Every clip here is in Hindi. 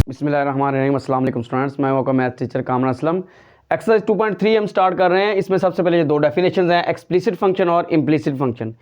बिस्मिल्लाहिर्रहमानिर्रहीम। अस्सलाम वालेकुम स्टूडेंट्स, मैं आपका math teacher Kamran Aslam. Exercise 2.3 हम स्टार्ट कर रहे हैं। इसमें सबसे पहले ये दो डेफिनेशंस हैं, एक्सप्लिसिट फंक्शन और इम्प्लिसिट फंक्शन।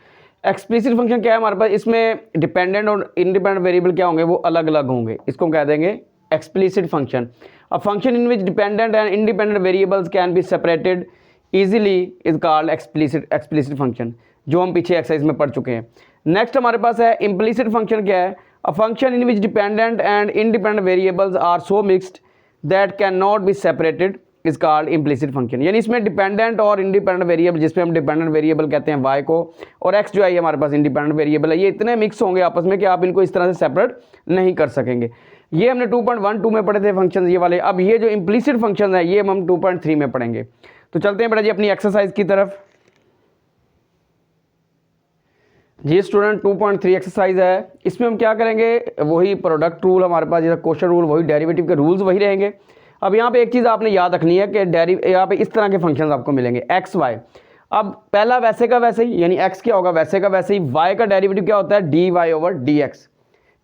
एक्सप्लिसिट फंक्शन क्या है हमारे पास, इसमें डिपेंडेंट और इंडिपेंडेंट वेरिएबल क्या होंगे, वो अलग अलग होंगे। इसको हम कह देंगे explicit function. A function in which dependent and independent variables can be separated easily is called explicit function, जो हम पीछे एक्सरसाइज में पढ़ चुके हैं। नेक्स्ट हमारे पास है इम्प्लिसिट फंक्शन। क्या है? A function in which dependent and independent variables are so mixed that cannot be separated is called implicit function। यानी इसमें डिपेंडेंट और इंडिपेंडेंट वेरिएबल, जिसमें हम डिपेंडेंट वेरिएबल कहते हैं y को, और x जो है हमारे पास इंडिपेंडेंट वेरिएबल है, ये इतने मिक्स होंगे आपस में कि आप इनको इस तरह से सेपरेट नहीं कर सकेंगे। ये हमने 2.12 में पढ़े थे फंक्शन ये वाले। अब ये जो इम्प्लिसिट फंक्शन है ये हम 2.3 में पढ़ेंगे। तो चलते हैं बेटा जी अपनी एक्सरसाइज की तरफ। जी स्टूडेंट 2.3 एक्सरसाइज है। इसमें हम क्या करेंगे, वही प्रोडक्ट रूल हमारे पास, जैसा क्वेश्चन रूल, वही डेरिवेटिव के रूल्स वही रहेंगे। अब यहाँ पे एक चीज़ आपने याद रखनी है कि यहाँ पे इस तरह के फंक्शंस आपको मिलेंगे एक्स वाई। अब पहला वैसे का वैसे ही, यानी एक्स क्या होगा वैसे का वैसे ही। वाई का डेरिवेटिव क्या होता है, D Y over D X.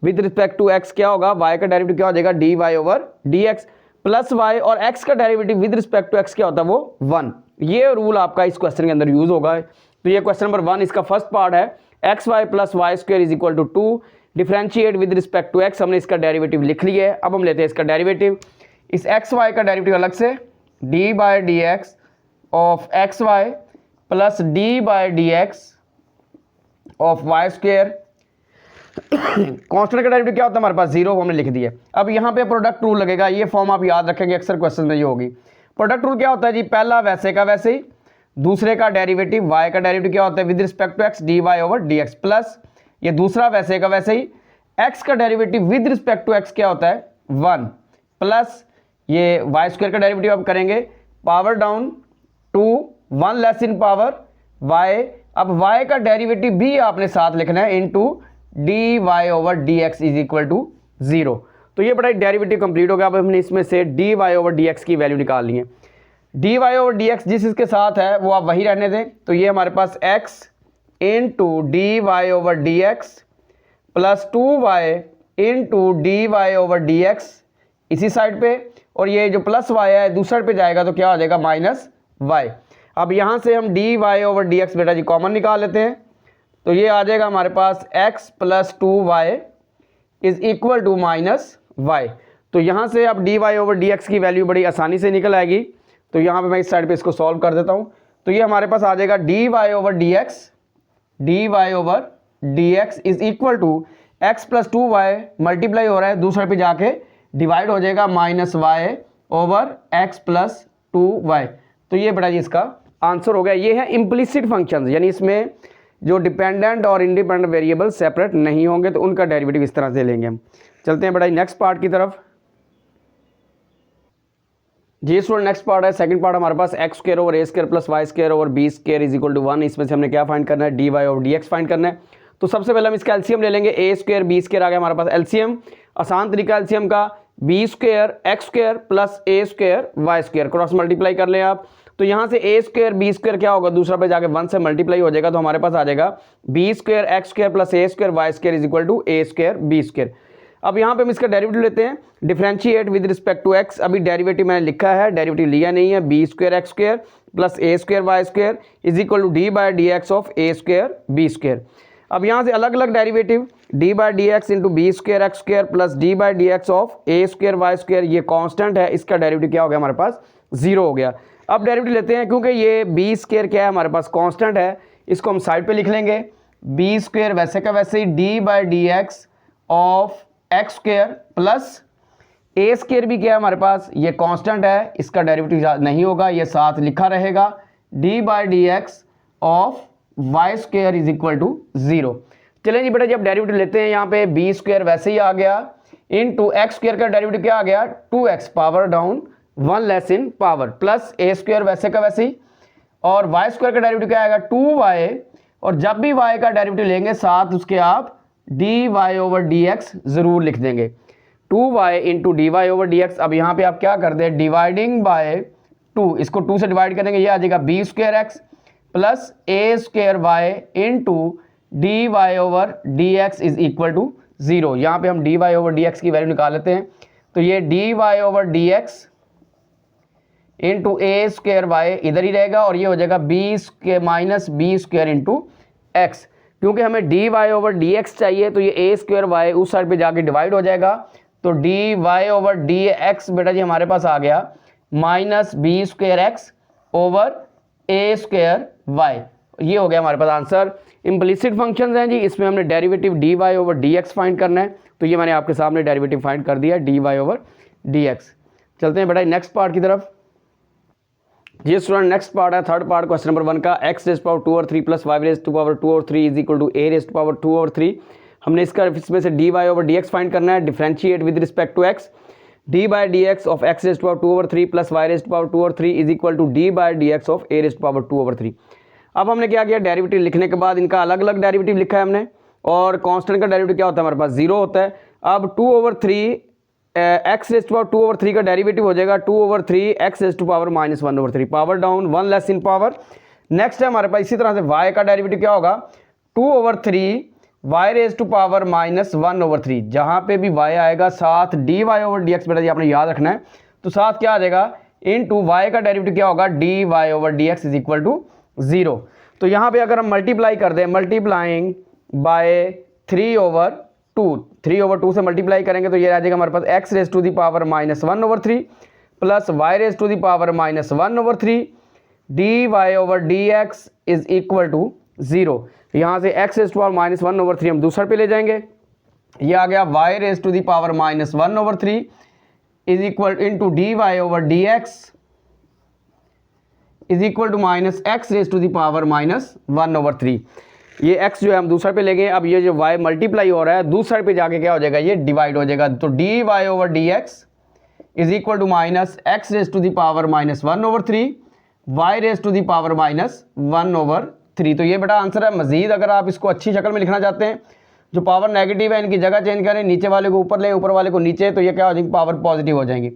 With respect to X क्या होगा, वाई का डेरिवेटिव क्या हो जाएगा, D Y over D x plus Y, और एक्स का derivative with respect to X क्या होता है, वो 1। ये रूल आपका इस क्वेश्चन के अंदर यूज होगा। तो ये क्वेश्चन नंबर 1 इसका फर्स्ट पार्ट है। X Y plus Y square is equal to 2, differentiate with respect to X. हमने इसका डेरिवेटिव लिख लिया है। अब हम लेते हैं इसका डेरिवेटिव। इस एक्स वाई का डेरिवेटिव अलग से D by D x of X Y plus D by D x of Y square. Constant का डेरिवेटिव क्या होता है हमारे पास, 0, हमने लिख दिया। अब यहाँ पे प्रोडक्ट रूल लगेगा। ये फॉर्म आप याद रखेंगे, अक्सर क्वेश्चन में ये होगी। प्रोडक्ट रूल क्या होता है जी, पहला वैसे का वैसे ही, दूसरे का डेरिवेटिव y का डेरिवेटिव क्या होता है, with respect to x dy over dx, plus ये दूसरा वैसे का वैसे ही x का derivative with respect to x क्या होता है 1, प्लस ये y स्क्वायर का डेरिवेटिव आप करेंगे power down to 1 less in power y। अब y का डेरिवेटिव भी आपने साथ लिखना है into dy over dx is equal to 0। तो ये बड़ा डेरिवेटिव कंप्लीट हो गया। अब हमने इसमें से dy ओवर dx की वैल्यू निकालनी है। D Y over D X जिस इसके साथ है वो आप वही रहने दें। तो ये हमारे पास x into D Y over D x plus 2y into D Y over D x इसी साइड पे, और ये जो प्लस y है दूसरे पे जाएगा तो क्या हो जाएगा माइनस y। अब यहाँ से हम D Y over D x बेटा जी कॉमन निकाल लेते हैं। तो ये आ जाएगा हमारे पास x plus 2y is equal to minus y। तो यहाँ से अब D Y over D x की वैल्यू बड़ी आसानी से निकल आएगी। तो यहाँ पे मैं इस साइड पे इसको सॉल्व कर देता हूँ। तो ये हमारे पास आ जाएगा D Y over D x is equal to x plus 2y multiply हो रहा है, दूसरे पे जाके डिवाइड हो जाएगा minus Y over x plus 2y। तो ये बड़ा जी इसका आंसर हो गया। ये है इम्प्लिसिट फंक्शन, यानी इसमें जो डिपेंडेंट और इंडिपेंडेंट वेरिएबल सेपरेट नहीं होंगे तो उनका डेरिवेटिव इस तरह से लेंगे हम। चलते हैं बड़ा नेक्स्ट पार्ट की तरफ। जी स्टूडेंट नेक्स्ट पार्ट है, सेकंड पार्ट हमारे पास x square over a square plus Y square over b square is equal to 1। इसमें से हमने क्या फाइंड करना है, D Y over D x find करना है। तो सबसे पहले हम इसका एलसीएम ले लेंगे। ए स्क्वायर बी स्क्वायर आ गया हमारे पास एलसीएम। आसान तरीका एलसीएम का, b square x square plus ए square Y square, cross multiply कर लें आप। तो यहाँ से ए स्क्वायर बी स्क्वायर क्या होगा, दूसरा पे जाके 1 से मल्टीप्लाई हो जाएगा। तो हमारे पास आ जाएगा B square x square plus A square Y square is equal to A square B square. अब यहाँ पे हम इसका डेरिवेटिव लेते हैं, differentiate with respect to X. अभी डेरिवेटिव मैंने लिखा है, डेरिवेटिव लिया नहीं है। B square x square plus A square Y square is equal to D by D x of A square B square. अब यहाँ से अलग अलग derivative, D by D x into B square x square plus D by D x of A square Y square, ये कॉन्स्टेंट है, इसका डेरिवेटिव क्या हो गया हमारे पास 0 हो गया। अब डेरिवेटिव लेते हैं, क्योंकि ये बी स्क्वायर क्या है हमारे पास कॉन्स्टेंट है, इसको हम साइड पे लिख लेंगे। बी स्क्वायर वैसे का वैसे ही d by D x of x square plus A square भी क्या है हमारे पास, ये कांस्टेंट है, इसका डेरिवेटिव नहीं होगा, ये साथ लिखा रहेगा D by D x of Y square is equal to 0। चलें जी बेटा जी अब डेरिवेटिव लेते हैं। यहाँ पे बी स्क्वायर वैसे ही आ गया इनटू एक्स स्क्वायर का डेरिवेटिव क्या आ गया 2x power down 1 less in power, plus A square वैसे का वैसे ही, और वाई स्क्वायर का डेरिवेटिव क्या आएगा 2y, और जब भी y का डेरिवेटिव लेंगे साथ उसके आप D Y over D X ज़रूर लिख देंगे, 2y into D Y over D X. अब यहाँ पे आप क्या कर दें, डिवाइडिंग बाय 2, इसको 2 से डिवाइड करेंगे, ये आ जाएगा B square x plus a square y into D Y over D x is equal to 0। यहाँ पे हम D Y over D x की वैल्यू निकाल लेते हैं। तो ये d Y over D x into a square y इधर ही रहेगा और ये हो जाएगा b square minus b square into x. क्योंकि हमें d Y over D x चाहिए तो ये ए स्क्वेयर वाई उस साइड पे जाके डिवाइड हो जाएगा। तो d Y over D x बेटा जी हमारे पास आ गया minus b square x over a square y. ये हो गया हमारे पास आंसर। इम्प्लिसिट फंक्शंस हैं जी, इसमें हमने derivative D Y over D x find करना है। तो ये मैंने आपके सामने डेरिवेटिव फाइंड कर दिया D Y over D X. चलते हैं बेटा नेक्स्ट पार्ट की तरफ। जी स्टूडेंट नेक्स्ट पार्ट है थर्ड पार्ट क्वेश्चन नंबर 1 का। एक्स रेज पावर 2 और 3 plus Y raise to power 2 और 3 is equal to A raise to power 2 और 3। हमने इसमें से D Y over D x find करना है। Differentiate with respect to X D by D x of X raise to power 2 over 3 plus Y raise to power 2 और 3 is equal to D by D x of A raise to power 2 over 3। अब हमने क्या किया, डेरिवेटिव लिखने के बाद इनका अलग अलग डेरिवेटिव लिखा है हमने। और कांस्टेंट का डेरिवेटिव क्या होता है हमारे पास 0 होता है। अब 2 over 3 X raise to power 2 over 3 का डेरिवेटिव हो जाएगा 2 over 3 X raise to power minus 1 over 3। Power down 1 less in power. Next है हमारे पास इसी तरह से y का डेरिवेटिव क्या होगा 2 over 3 Y raise to power minus 1 over 3। जहाँ पे भी y आएगा साथ D Y over D x बेटा जी आपने याद रखना है। तो साथ क्या आ जाएगा इन टू वाई का डेरिवेटिव क्या होगा D Y over D x is equal to 0। तो यहाँ पे अगर हम मल्टीप्लाई कर दें मल्टीप्लाइंग बाय 3 ओवर 2 से मल्टीप्लाई करेंगे तो ये आ जाएगा हमारे पास x raise to the power minus 1 over 3 plus y raise to the power minus 1 over 3 d Y over D x is equal to 0। यहाँ से x raise to power minus 1 over 3 हम दूसरे पे ले जाएंगे। ये आ गया y raise to the power minus 1 over 3 is equal into D Y over D x is equal to minus x raise to the power minus 1 over 3। ये x जो है हम दूसरे पे लेंगे। अब ये जो y मल्टीप्लाई हो रहा है दूसरे पे जाके क्या हो जाएगा ये डिवाइड हो जाएगा। तो d Y over D x is equal to minus x raise to the power minus 1 over 3 Y raise to the power minus 1 over 3। तो ये बेटा आंसर है। मजीद अगर आप इसको अच्छी शक्ल में लिखना चाहते हैं जो पावर नेगेटिव है इनकी जगह चेंज करें, नीचे वाले को ऊपर ले ऊपर वाले को नीचे, तो ये क्या हो जाएगी पावर पॉजिटिव हो जाएंगी।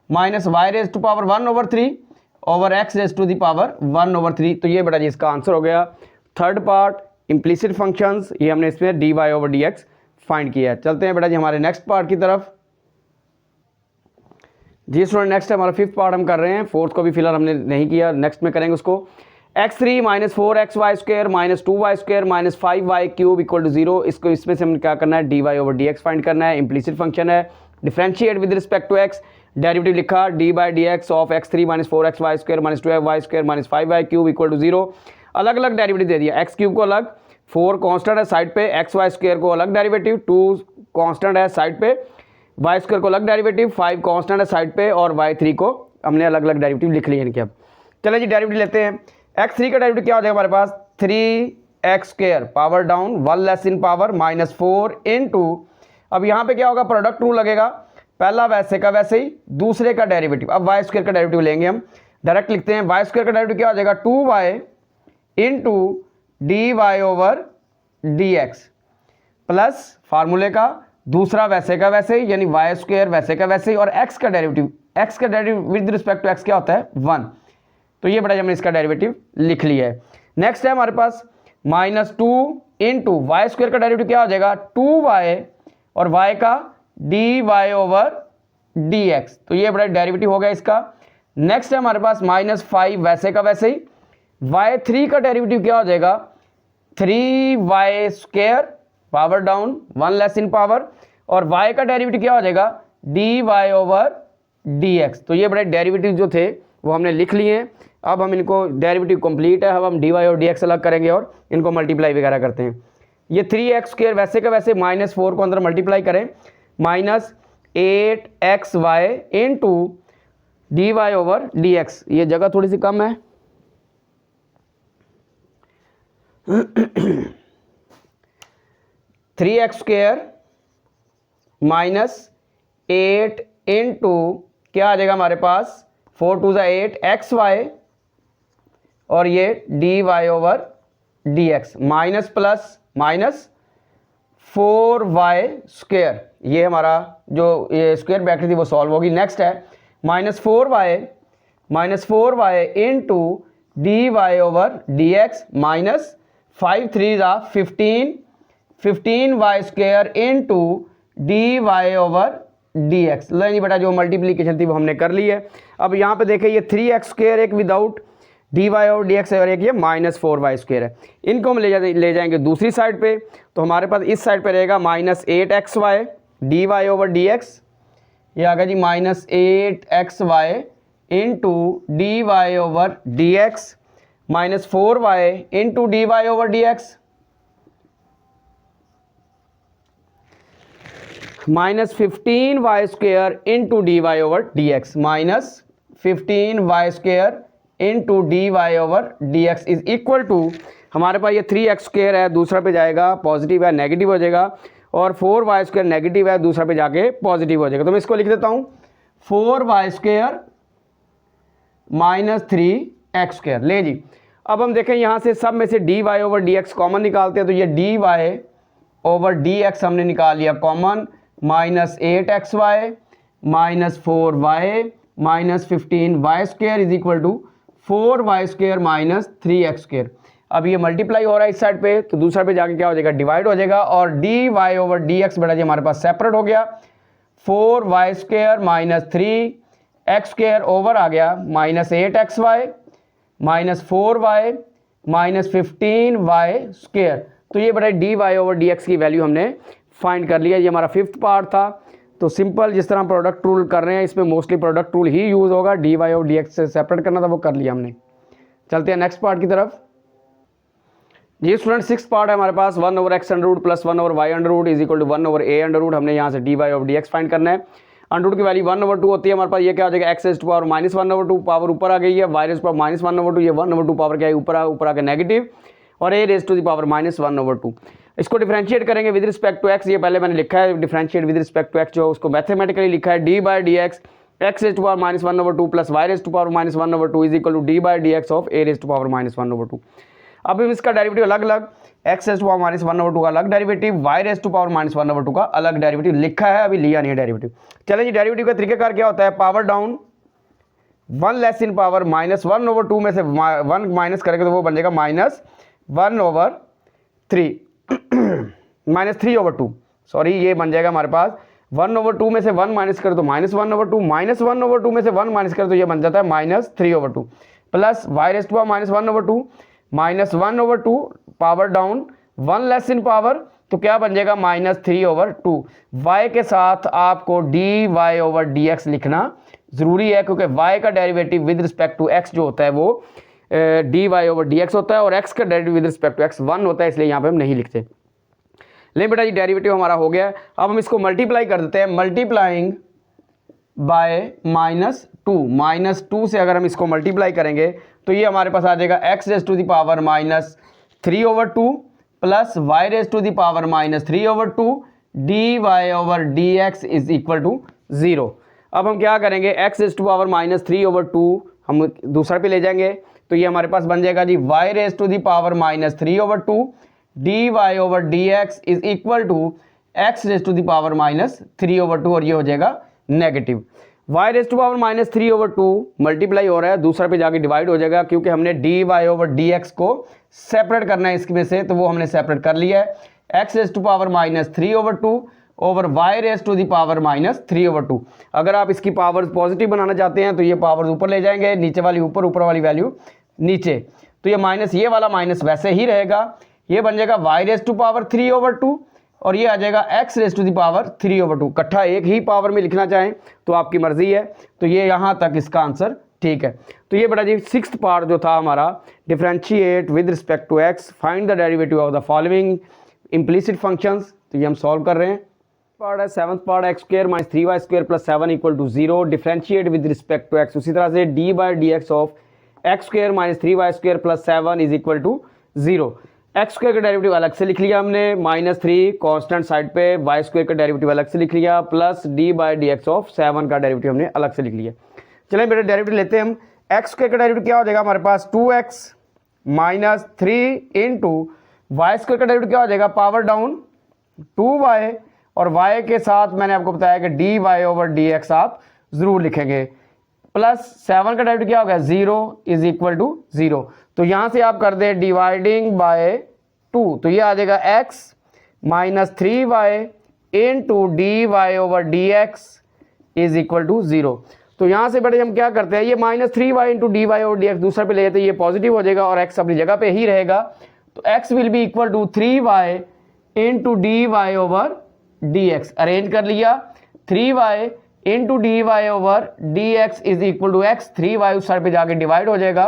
Minus y raise to power 1 over 3 over x raise to the power 1 over 3। तो ये बेटा जी इसका आंसर हो गया। थर्ड पार्ट इम्प्लिसिट फंक्शंस, ये हमने इसमें d Y over D x find किया है। चलते हैं बेटा जी हमारे नेक्स्ट पार्ट की तरफ। जी स्टूडेंट नेक्स्ट हमारा फिफ्थ पार्ट हम कर रहे हैं। फोर्थ को भी फिलहाल हमने नहीं किया, नेक्स्ट में करेंगे उसको। x3 minus 4xy square minus 2y square minus 5y cube equal to 0। इसको इसमें से हमें क्या करना है D Y over D x find करना है। इम्प्लिसिट फंक्शन है। Differentiate with respect to x derivative लिखा d by D x of x3 minus 4xy square minus 2y square minus 5y cube equal to 0। अलग अलग डेरिवेटिव दे दिया। एक्स क्यूब को अलग, 4 कांस्टेंट है साइड पे, एक्स वाई स्क्वायर को अलग डेरिवेटिव, 2 कांस्टेंट है साइड पे, वाई स्क्वायर को अलग डेरिवेटिव, 5 कांस्टेंट है साइड पे और y3 को हमने अलग अलग डेरिवेटिव लिख लिए इनके। अब चलिए जी डेरिवेटिव लेते हैं। x3 का डेरिवेटिव क्या हो जाएगा हमारे पास 3x square power down 1 less in power minus 4 into, अब यहाँ पे क्या होगा प्रोडक्ट रूल लगेगा, पहला वैसे का वैसे ही, दूसरे का डेरिवेटिव। अब वाई स्क्वायर का डेरिवेटिव लेंगे हम, डायरेक्ट लिखते हैं। वाई स्क्वायर का डेरिवेटिव क्या हो जाएगा 2y into D Y over D x plus फार्मूले का दूसरा वैसे का वैसे ही यानी वाई स्क्वायर वैसे का वैसे ही, और x का derivative with respect to x क्या होता है 1। तो ये बड़ा हमने इसका डेरिवेटिव लिख लिया है। नेक्स्ट है हमारे पास माइनस 2 इंटू वाई स्क्वायर का डेरिवेटिव क्या हो जाएगा 2y और y का d Y over D x. तो ये बड़ा डेरिवेटिव हो गया इसका। नेक्स्ट है हमारे पास माइनस 5 वैसे का वैसे ही, y3 का डेरिवेटिव क्या हो जाएगा 3y square power down 1 less in power, और y का डेरिवेटिव क्या हो जाएगा D Y over D x. तो ये बड़े डेरिवेटिव जो थे वो हमने लिख लिए हैं। अब हम इनको डेरिवेटिव कंप्लीट है, अब हम डी वाई और डी एक्स अलग करेंगे और इनको मल्टीप्लाई वगैरह करते हैं। ये 3x स्क्वायर वैसे का वैसे माइनस 4 को अंदर मल्टीप्लाई करें, minus 8xy into D Y over D x. ये जगह थोड़ी सी कम है 3x स्क्वायर माइनस 8 इंटू क्या आ जाएगा हमारे पास 4 2 8 xy और ये d Y over D x minus plus minus 4y square. ये हमारा जो ये स्क्वायर ब्रैकेट थी वो सॉल्व होगी। नेक्स्ट है minus 4y into D Y over D x minus 5 3 15 15 y square into D Y over D x. लो नहीं बेटा, जो मल्टीप्लीकेशन थी वो हमने कर ली है। अब यहाँ पे देखें, ये 3x स्क्वेयर एक without d Y over D x और एक ये -4y स्क्वेयर है। इनको हम ले जाएंगे दूसरी साइड पे, तो हमारे पास इस साइड पे रहेगा -8xy d Y over D x, ये आ गया जी -8xy into D Y over D x -4y into D Y over D x -15y square into D Y over D x -15y square into D Y over D x is equal to, हमारे पास ये 3x स्क्वेयर है, दूसरा पे जाएगा पॉजिटिव है नेगेटिव हो जाएगा, और 4y स्क्वेयर नेगेटिव है, दूसरा पे जाके पॉजिटिव हो जाएगा। तो मैं इसको लिख देता हूँ 4y स्क्वेयर -3x स्क्वेयर। ले जी, अब हम देखें यहाँ से सब में से D Y over D x common निकालते हैं, तो ये d Y over D x हमने निकाल लिया common, -8xy -4y -15y square is equal to 4y square -3x square. अब ये मल्टीप्लाई हो रहा है इस साइड पे, तो दूसरा पे जाके क्या हो जाएगा, डिवाइड हो जाएगा, और d Y over D x बेटा जी हमारे पास सेपरेट हो गया, 4y square -3x square over आ गया -8xy -4y -15y स्क्वेयर। तो ये बेटा d Y over D x की वैल्यू हमने फाइंड कर लिया। ये हमारा 5th पार्ट था। तो सिंपल जिस तरह प्रोडक्ट रूल कर रहे हैं, इसमें मोस्टली प्रोडक्ट रूल ही यूज़ होगा, डी वाई और डी एक्स से सेपरेट करना था, वो कर लिया हमने। चलते हैं नेक्स्ट पार्ट की तरफ। ये स्टूडेंट 6th पार्ट है हमारे पास, 1/x अंडर रूट प्लस 1/y under root is equal to 1/a under root. हमने यहाँ से D Y over D x find करना है। अंडर रूट की वैल्यू 1/2 होती है हमारे पास, ये क्या हो जाएगा x raise to power -1/2, power ऊपर आ गई है, y रेज़ टू पावर -1/2, ये 1/2 पावर क्या है ऊपर आके नेगेटिव, और a raise to the power -1/2। इसको डिफरेंशिएट करेंगे विद रिस्पेक्ट टू x, ये पहले मैंने लिखा है differentiate with respect to x, जो उसको मैथमेटिकली लिखा है d by D x x raise to power -1/2 plus y raise to power -1/2 is equal to D by D x of a raise to power -1/2। अब हम इसका डेरिवेटिव अलग अलग, x रेज़ टू पावर -1/2 का अलग derivative, y raise to power -1/2 का अलग डेरिवेटिव लिखा है, अभी लिया नहीं है डेरिवेटिव। चलें जी, डेरिवेटिव का तरीकाकार क्या होता है, power down 1 less in power -1/2 में से 1 माइनस करेंगे तो वो बन जाएगा -1/3 -3/2, सॉरी ये बन जाएगा हमारे पास 1/2 में से 1 माइनस करें तो -1/2, -1/2 में से 1 माइनस करें तो ये बन जाता है -3/2, plus y raise to power -1/2 -1/2 power down 1 less in power, तो क्या बन जाएगा -3/2। y के साथ आपको d Y over D x लिखना ज़रूरी है, क्योंकि y का derivative with respect to x जो होता है वो d Y over D x होता है, और x का derivative with respect to x 1 होता है, इसलिए यहाँ पे हम नहीं लिखते। लेकिन बेटा ये डेरिवेटिव हमारा हो गया है। अब हम इसको मल्टीप्लाई कर देते हैं, मल्टीप्लाइंग बाय -2 से अगर हम इसको मल्टीप्लाई करेंगे तो ये हमारे पास आ जाएगा x raise to the power -3/2 plus y raise to the power -3/2 d Y over D x is equal to 0। अब हम क्या करेंगे, x रेज़ टू पावर -3/2 हम दूसरा पे ले जाएंगे, तो ये हमारे पास बन जाएगा जी y raise to the power -3/2 d Y over D x is equal to x raise to the power -3/2, और ये हो जाएगा negative. y raise to power -3/2 multiply हो रहा है, दूसरा पे जाके डिवाइड हो जाएगा, क्योंकि हमने d Y over D x को सेपरेट करना है इसमें से, तो वो हमने सेपरेट कर लिया है। x raise to power -3/2 over y raise to the power -3/2। अगर आप इसकी पावर पॉजिटिव बनाना चाहते हैं तो ये पावर ऊपर ले जाएंगे, नीचे वाली ऊपर, ऊपर वाली वैल्यू नीचे, तो ये माइनस, ये वाला माइनस वैसे ही रहेगा, ये बन जाएगा y रेज़ टू पावर 3/2 और ये आ जाएगा x raise to the power 3/2। इकट्ठा एक ही पावर में लिखना चाहें तो आपकी मर्जी है। तो ये यहाँ तक इसका आंसर ठीक है। तो ये बेटा जी 6th पार्ट जो था हमारा, differentiate with respect to x, find the derivative of the following implicit functions, तो ये हम सॉल्व कर रहे हैं। पार्ट है 7th part, x square minus 3y square plus 7 equal to 0, differentiate with respect to x। उसी तरह से D by D x of x square minus 3y square plus 7 is equal to 0। X square का डेरिवेटिव अलग से लिख लिया हमने, -3 कांस्टेंट साइड पे, y स्क्वायर का डेरिवेटिव अलग से लिख लिया, plus D by D x of 7 का डेरिवेटिव हमने अलग से लिख लिया। चलें बेटा डेरिवेटिव लेते हैं हम। एक्स स्क्वायर का डेरिवेटिव क्या हो जाएगा हमारे पास, 2x minus 3 into y square का डेरिवेटिव क्या हो जाएगा, पावर डाउन 2y, और y के साथ मैंने आपको बताया कि dy ओवर dx आप ज़रूर लिखेंगे। प्लस 7 का डेरिवेटिव क्या हो गया 0 इज इक्वल टू 0। तो यहां से आप कर दे डिवाइडिंग बाय 2, तो ये आ जाएगा x minus 3y into D Y over D x is equal to 0। तो यहां से बेटे हम क्या करते हैं, ये minus 3y into D Y over D x दूसरा पे ले जाते हैं, ये पॉजिटिव हो जाएगा और x अपनी जगह पे ही रहेगा। तो x will be equal to 3y into D Y over D x. Arrange कर लिया, 3y into D Y over D x is equal to x, 3y उस साइड पे जाके डिवाइड हो जाएगा।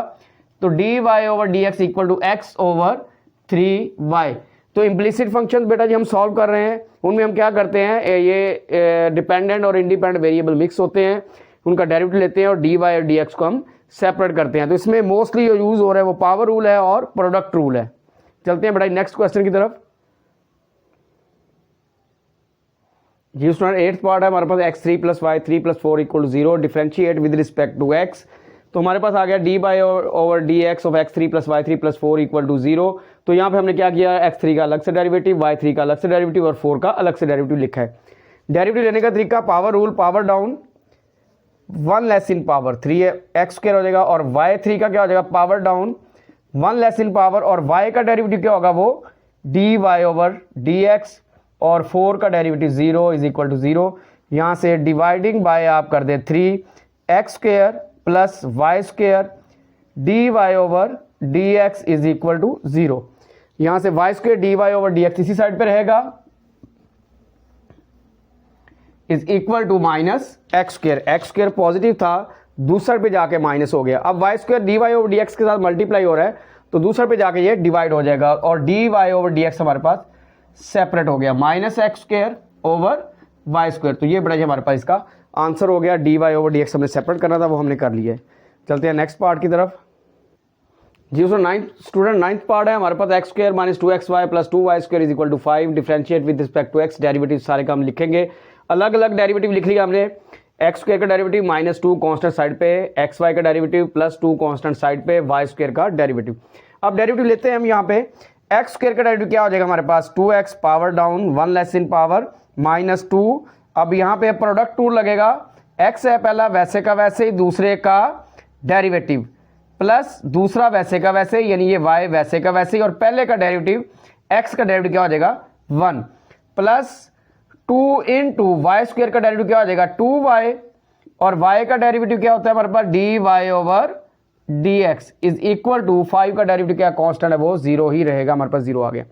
तो d Y over D x equal to x over 3y। तो इम्प्लिसिट फंक्शन बेटा जी हम सॉल्व कर रहे हैं, उनमें हम क्या करते हैं, ये डिपेंडेंट और इंडिपेंडेंट वेरिएबल मिक्स होते हैं, उनका डेरिवेटिव लेते हैं और डी वाई और डी एक्स को हम सेपरेट करते हैं। तो इसमें मोस्टली जो यूज हो रहा है वो पावर रूल है और प्रोडक्ट रूल है। चलते हैं बेटा नेक्स्ट क्वेश्चन की तरफ। जी स्टूडेंट 8th पार्ट है हमारे पास x3 plus y 3 plus 4 equal to 0, differentiate with respect to x। तो हमारे पास आ गया d by over D x of x3 plus y 3 plus 4 equal to 0। तो यहाँ पे हमने क्या किया, x3 का अलग से डेरिवेटिव, y3 का अलग से डेरिवेटिव और 4 का अलग से डेरिवेटिव लिखा है। डेरिवेटिव लेने का तरीका power rule, power down 1 less in power 3x² हो जाएगा और y3 का क्या हो जाएगा power down 1 less in power, और y का डेरिवेटिव क्या होगा वो d Y over D x और 4 का डेरिवेटिव 0 इज इक्वल टू 0। यहाँ से डिवाइडिंग बाय आप कर दे 3x² plus y² d Y over D x is equal to 0। यहाँ से y² d Y over D x इसी साइड पे रहेगा, is equal to minus x² positive था, दूसरे पे जाके माइनस हो गया। अब y² d Y over D x के साथ मल्टीप्लाई हो रहा है तो दूसरे पे जाके ये डिवाइड हो जाएगा और d Y over D x हमारे पास सेपरेट हो गया, माइनस x² ओवर y²। तो ये बड़ा हमारे पास इसका आंसर हो गया, d Y over D x हमने सेपरेट करना था वो हमने कर लिया है। चलते हैं नेक्स्ट पार्ट की तरफ। जी उसमें स्टूडेंट 9th पार्ट है हमारे पास x² minus 2xy plus 2y² is equal to 5, differentiate with respect to x। Derivative सारे का हम लिखेंगे, अलग अलग डेरिवेटिव लिख लिया हमने। x² का डेरिवेटिव माइनस 2 कॉन्स्टेंट साइड पे, xy का डेरिवेटिव प्लस 2 कॉन्स्टेंट साइड पे, y² का डेरिवेटिव। अब डेरिवेटिव लेते हैं हम यहाँ पे, x² का डेरिवेटिव क्या हो जाएगा हमारे पास 2x power down 1 less in power minus 2। अब यहाँ पे प्रोडक्ट टूल लगेगा, x है पहला वैसे का वैसे ही, दूसरे का डेरिवेटिव प्लस दूसरा वैसे का वैसे यानी ये y वैसे का वैसे ही, और पहले का डेरिवेटिव x का डेरिवेटिव क्या हो जाएगा 1 प्लस 2 इंटू y² का डेरिवेटिव क्या हो जाएगा 2y, और y का डेरिवेटिव क्या होता है हमारे पास d Y over D x is equal to 5 का डेरिवेटिव क्या कांस्टेंट है वो 0 ही रहेगा, हमारे पास 0 आ गया।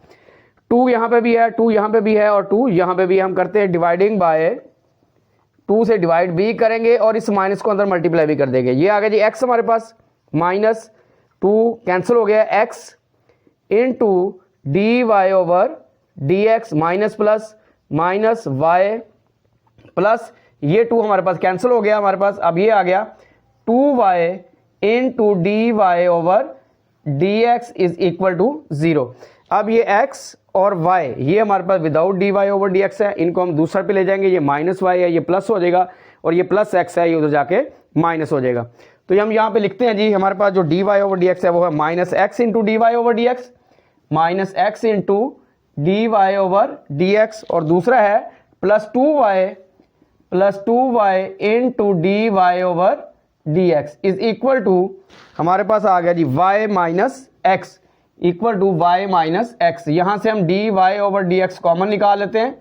2 यहाँ पे भी है, 2 यहाँ पे भी है और 2 यहाँ पे भी हम करते हैं डिवाइडिंग बाय 2 से डिवाइड भी करेंगे और इस माइनस को अंदर मल्टीप्लाई भी कर देंगे। ये आ गया जी x हमारे पास माइनस 2 कैंसिल हो गया x into D Y over D x minus plus minus y plus ये 2 हमारे पास कैंसिल हो गया हमारे पास। अब ये आ गया 2y into D Y over D x is equal to 0। अब ये x और y ये हमारे पास without d Y over D x है, इनको हम दूसरा पे ले जाएंगे, ये माइनस y है ये प्लस हो जाएगा और ये प्लस x है ये उधर जाके माइनस हो जाएगा। तो ये हम यहाँ पे लिखते हैं जी, हमारे पास जो d Y over D x है वो है minus x into D Y over D x, minus x into D Y over D x, और दूसरा है plus 2y into D Y over D x is equal to हमारे पास आ गया जी y minus x equal to y minus x. यहां से हम D Y over D x common निकाल लेते हैं,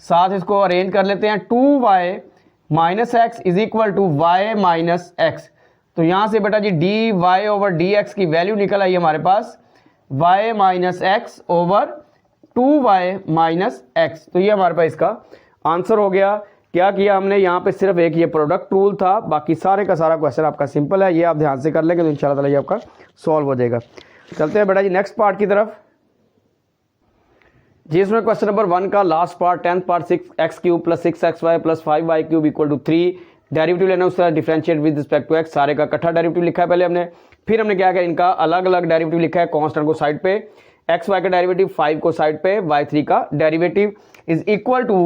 साथ इसको अरेंज कर लेते हैं, 2y minus x is equal to y minus x. तो यहां से बेटा जी d Y over D x की वैल्यू निकल आई हमारे पास y minus x over 2y minus x. तो ये हमारे पास इसका आंसर हो गया। क्या किया हमने यहाँ पे, सिर्फ एक ये प्रोडक्ट रूल था, बाकी सारे का सारा क्वेश्चन आपका सिंपल है, ये आप ध्यान से कर लेंगे तो इंशाल्लाह ताला ये आपका सॉल्व हो जाएगा। चलते हैं बेटा जी नेक्स्ट पार्ट की तरफ। जी इसमें क्वेश्चन नंबर 1 का last part 10th part 6x³ plus 6xy plus 5y³ equal to 3, derivative लेना उसका differentiate with respect to x। सारे का इकट्ठा डेरिवेटिव लिखा है पहले हमने, फिर हमने क्या किया इनका अलग अलग डेरिवेटिव लिखा है, कांस्टेंट को साइड पे, xy का डेरिवेटिव 5 को साइड पे, y3 का डेरिवेटिव इज इक्वल टू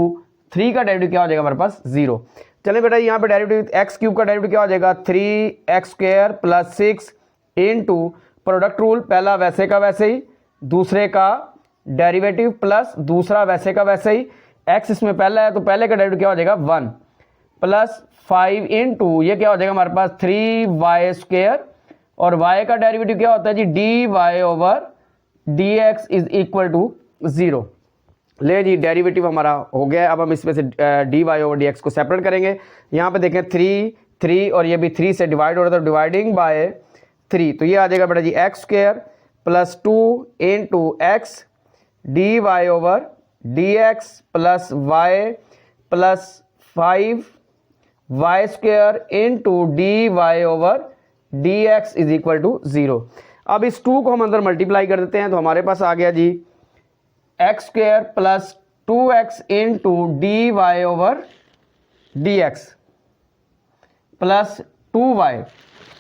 3 का डेरिवेटिव क्या हो जाएगा हमारे पास 0। चलिए बेटा यहाँ पे डेरिवेटिव x³ का डेरिवेटिव क्या हो जाएगा 3x² plus 6 into product rule, पहला वैसे का वैसे ही, दूसरे का डेरिवेटिव प्लस दूसरा वैसे का वैसे ही, x इसमें पहला है तो पहले का डेरिवेटिव क्या हो जाएगा 1 प्लस 5 इंटू ये क्या हो जाएगा हमारे पास 3y² और y का डेरिवेटिव क्या होता है जी dy/dx इज इक्वल टू 0। ले जी डेरिवेटिव हमारा हो गया। अब हम इसमें से dy/dx को सेपरेट करेंगे। यहाँ पे देखें 3 और ये भी 3 से डिवाइड हो रहा था, डिवाइडिंग बाय 3 तो ये आ जाएगा बेटा जी x² plus 2 into x dy/dx plus y plus 5y² into dy/dx is equal to 0। अब इस 2 को हम अंदर मल्टीप्लाई कर देते हैं तो हमारे पास आ गया जी x² plus 2x into dy/dx plus 2y,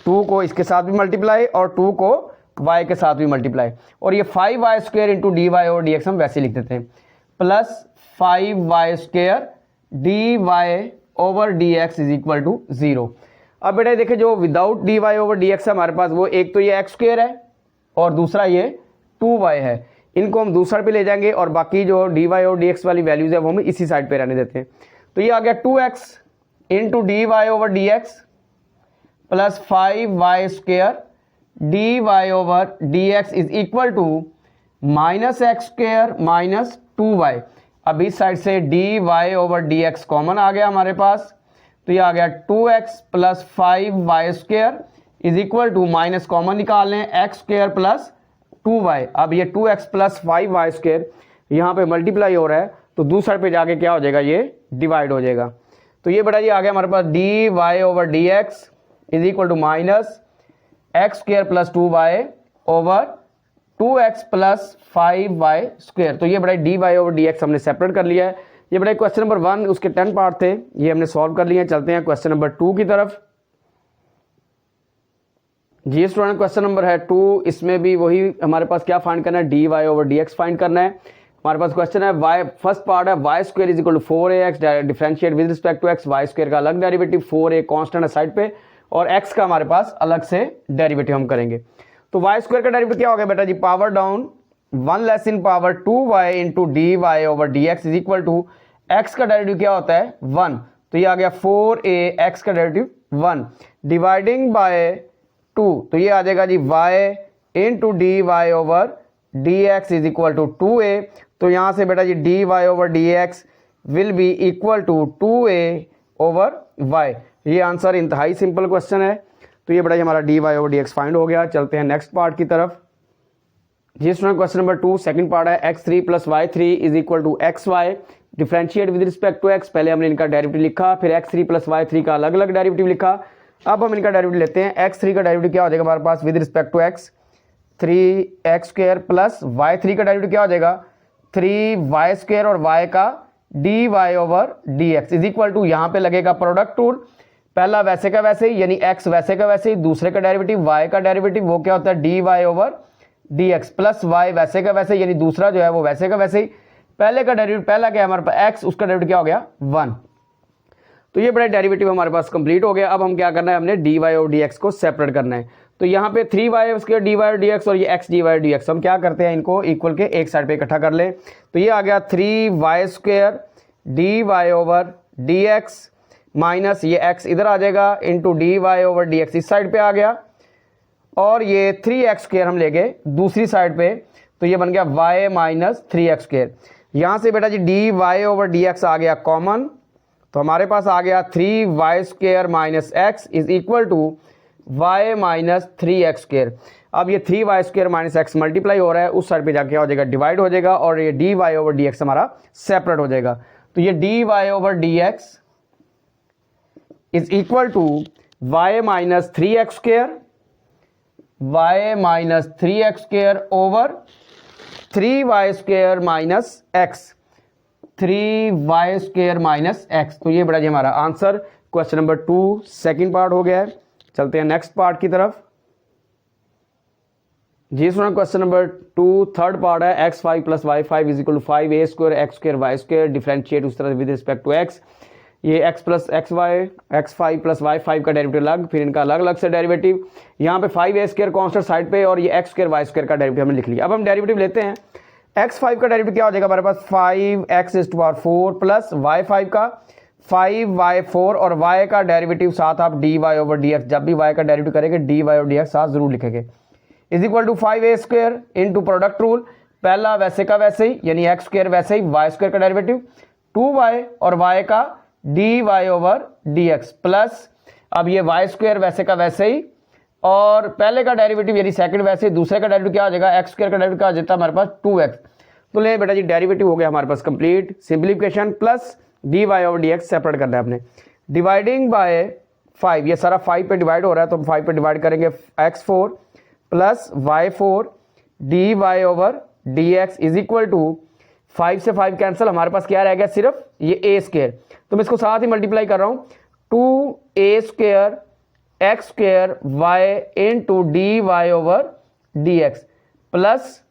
2 को इसके साथ भी मल्टीप्लाई और 2 को y के साथ भी मल्टीप्लाई, और ये 5y² इंटू dy/dx हम वैसे लिख देते हैं plus 5y² dy/dx is equal to 0। अब बेटा देखिए जो विदाउट dy/dx है हमारे पास वो एक तो ये x² है और दूसरा ये 2y है, इनको हम दूसरा पे ले जाएंगे और बाकी जो dy/dx वाली वैल्यूज है वो हम इसी साइड पे रहने देते हैं। तो ये आ गया 2x into dy/dx plus 5y² dy/dx is equal to -x² minus 2y। अब इस साइड से dy/dx कॉमन आ गया हमारे पास, तो ये आ गया 2x plus 5y² is equal to minus common निकाल लें x² प्लस 2y। अब ये 2x प्लस 5y² यहाँ पे मल्टीप्लाई हो रहा है तो दूसरे पे जाके क्या हो जाएगा, ये डिवाइड हो जाएगा। तो ये बेटा जी आ गया हमारे पास dy/dx is equal to minus x² plus 2y over 2x plus 5y²। तो ये बड़ा dy/dx हमने सेपरेट कर लिया है। ये बड़ा क्वेश्चन नंबर 1 उसके 10 पार्ट थे, ये हमने सॉल्व कर लिए हैं। चलते हैं क्वेश्चन नंबर 2 की तरफ। जी स्टूडेंट क्वेश्चन नंबर है 2, इसमें भी वही हमारे पास क्या फाइंड करना है, dy/dx फाइंड करना है। हमारे पास क्वेश्चन है y, फर्स्ट पार्ट है y² is equal to 4ax, differentiate with respect to x, y² का अलग डेरिवेटिव, 4a कांस्टेंट है साइड पे और x का हमारे पास अलग से डेरिवेटिव हम करेंगे। तो y² का डेरिवेटिव क्या हो गया बेटा जी, power down 1 less in power 2y into dy/dx is equal to x का डेरिवेटिव क्या होता है 1, तो ये आ गया 4a, x का डेरिवेटिव 1 डिवाइडिंग बाय 2, तो ये आ जाएगा जी y into dy/dx is equal to 2a। तो यहाँ से बेटा जी dy/dx will be equal to 2a over y। ये आंसर इंतहाई सिंपल क्वेश्चन है। तो ये बेटा जी हमारा dy/dx फाइंड हो गया। चलते हैं नेक्स्ट पार्ट की तरफ। जी student question number 2 second part है x3 plus y3 is equal to xy, differentiate with respect to x। पहले हमने इनका डेरिवेटिव लिखा, फिर x3 प्लस y3 का अलग अलग डेरिवेटिव लिखा। अब हम इनका डेरिवेटिव लेते हैं। x3 का डेरिवेटिव क्या हो जाएगा हमारे पास with respect to x, 3x² plus y3 का डेरिवेटिव क्या हो जाएगा 3y² और y का dy/dx इज इक्वल टू, यहाँ पे लगेगा प्रोडक्ट टूल, पहला वैसे का वैसे ही यानी x वैसे का वैसे ही, दूसरे का डेरिवेटिव y का डेरिवेटिव वो क्या होता है dy/dx प्लस y वैसे का वैसे यानी दूसरा जो है वो वैसे का वैसे ही, पहले का डेरिवेटिव पहला क्या है हमारे पास x, उसका डेरिवेटिव क्या हो गया 1। तो ये बड़ा डेरिवेटिव हमारे पास कंप्लीट हो गया। अब हम क्या करना है, हमने dy/dx को सेपरेट करना है। तो यहाँ पे 3y² dy/dx और ये x dy/dx हम क्या करते हैं, इनको इक्वल के एक साइड पे इकट्ठा कर लें। तो ये आ गया 3y² dy/dx माइनस ये x इधर आ जाएगा इंटू dy/dx इस साइड पे आ गया, और ये 3x² हम ले गए दूसरी साइड पे, तो ये बन गया y माइनस 3x²। यहाँ से बेटा जी dy/dx आ गया कॉमन, तो हमारे पास आ गया 3y² minus x is equal to y minus 3x²। अब ये 3y² माइनस x मल्टीप्लाई हो रहा है, उस साइड पे जाके हो जाएगा डिवाइड हो जाएगा और ये dy/dx हमारा सेपरेट हो जाएगा। तो ये dy/dx is equal to y minus 3x² over 3y² minus x, 3y² minus x। तो ये बड़ा जी हमारा answer question number 2 second part हो गया है। चलते हैं नेक्स्ट पार्ट की तरफ। जी सुना क्वेश्चन नंबर 2 थर्ड पार्ट है x5 plus y5 is equal to 5a² x² y², differentiate उस तरह विद रिस्पेक्ट टू x। ये x plus xy, x5 plus y5 का डेरिवेटिव अलग, फिर इनका अलग अलग से डेरिवेटिव, यहाँ पे 5a² कांस्टेंट साइड पे और ये x² y² का डेरिवेटिव हमने लिख लिया। अब हम डेरिवेटिव लेते हैं। x5 का डेरिवेटिव क्या हो जाएगा हमारे पास 5x⁴ प्लस y5 का 5y4 और y का डेरिवेटिव साथ आप dy ओवर dx, जब भी y का डेरिवेटिव करेंगे dy और dx साथ जरूर लिखेंगे, is equal to 5a² into product rule, पहला वैसे का वैसे ही यानी x स्क्वायर वैसे ही, y स्क्वायर का डेरिवेटिव 2y और y का dy ओवर dx प्लस अब ये y स्क्वायर वैसे का वैसे ही और पहले का डेरिवेटिव यानी सेकंड वैसे ही, दूसरे का डेरिवेटिव क्या हो जाएगा, x स्क्वायर का डेरिवेटिव क्या हो जाता है हमारे पास 2x। तो ले बेटा जी डेरिवेटिव हो गया हमारे पास complete, simplification plus dy over dx separate करना है आपने, डिवाइडिंग बाय 5, ये सारा 5 पे डिवाइड हो रहा है तो हम 5 पे डिवाइड करेंगे, x4 plus y4 dy over dx is equal to 5 से 5 कैंसिल, हमारे पास क्या रह गया सिर्फ ये a स्क्वायर, तो मैं इसको साथ ही मल्टीप्लाई कर रहा हूँ 2a² x square y into D Y over D x plus,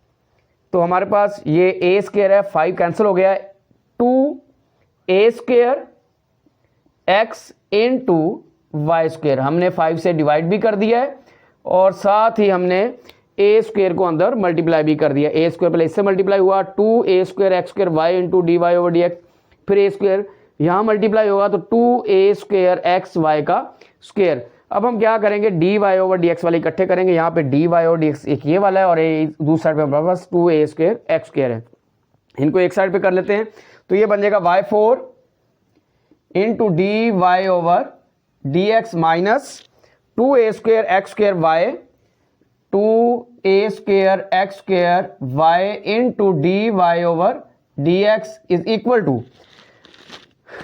तो हमारे पास ये a स्क्वायर है 5 कैंसिल हो गया है, 2a square x into y square, हमने 5 से डिवाइड भी कर दिया है और साथ ही हमने a स्क्वायर को अंदर मल्टीप्लाई भी कर दिया, a स्क्वायर पहले इससे मल्टीप्लाई हुआ 2a square x square y into D Y over D x, फिर a स्क्वायर यहाँ मल्टीप्लाई होगा तो 2a स्क्वायर एक्स वाई का स्क्वायर। अब हम क्या करेंगे d Y over D x वाले इकट्ठे करेंगे, यहाँ पे d Y over D x एक ये वाला है और दूसरी साइड पे हमारे पास 2a स्क्वायर एक्स स्क्वायर है, इनको एक साइड पे कर लेते हैं तो ये बन जाएगा y4 into D Y over D x minus 2a square x square y 2a square x square y into D Y over D x is equal to,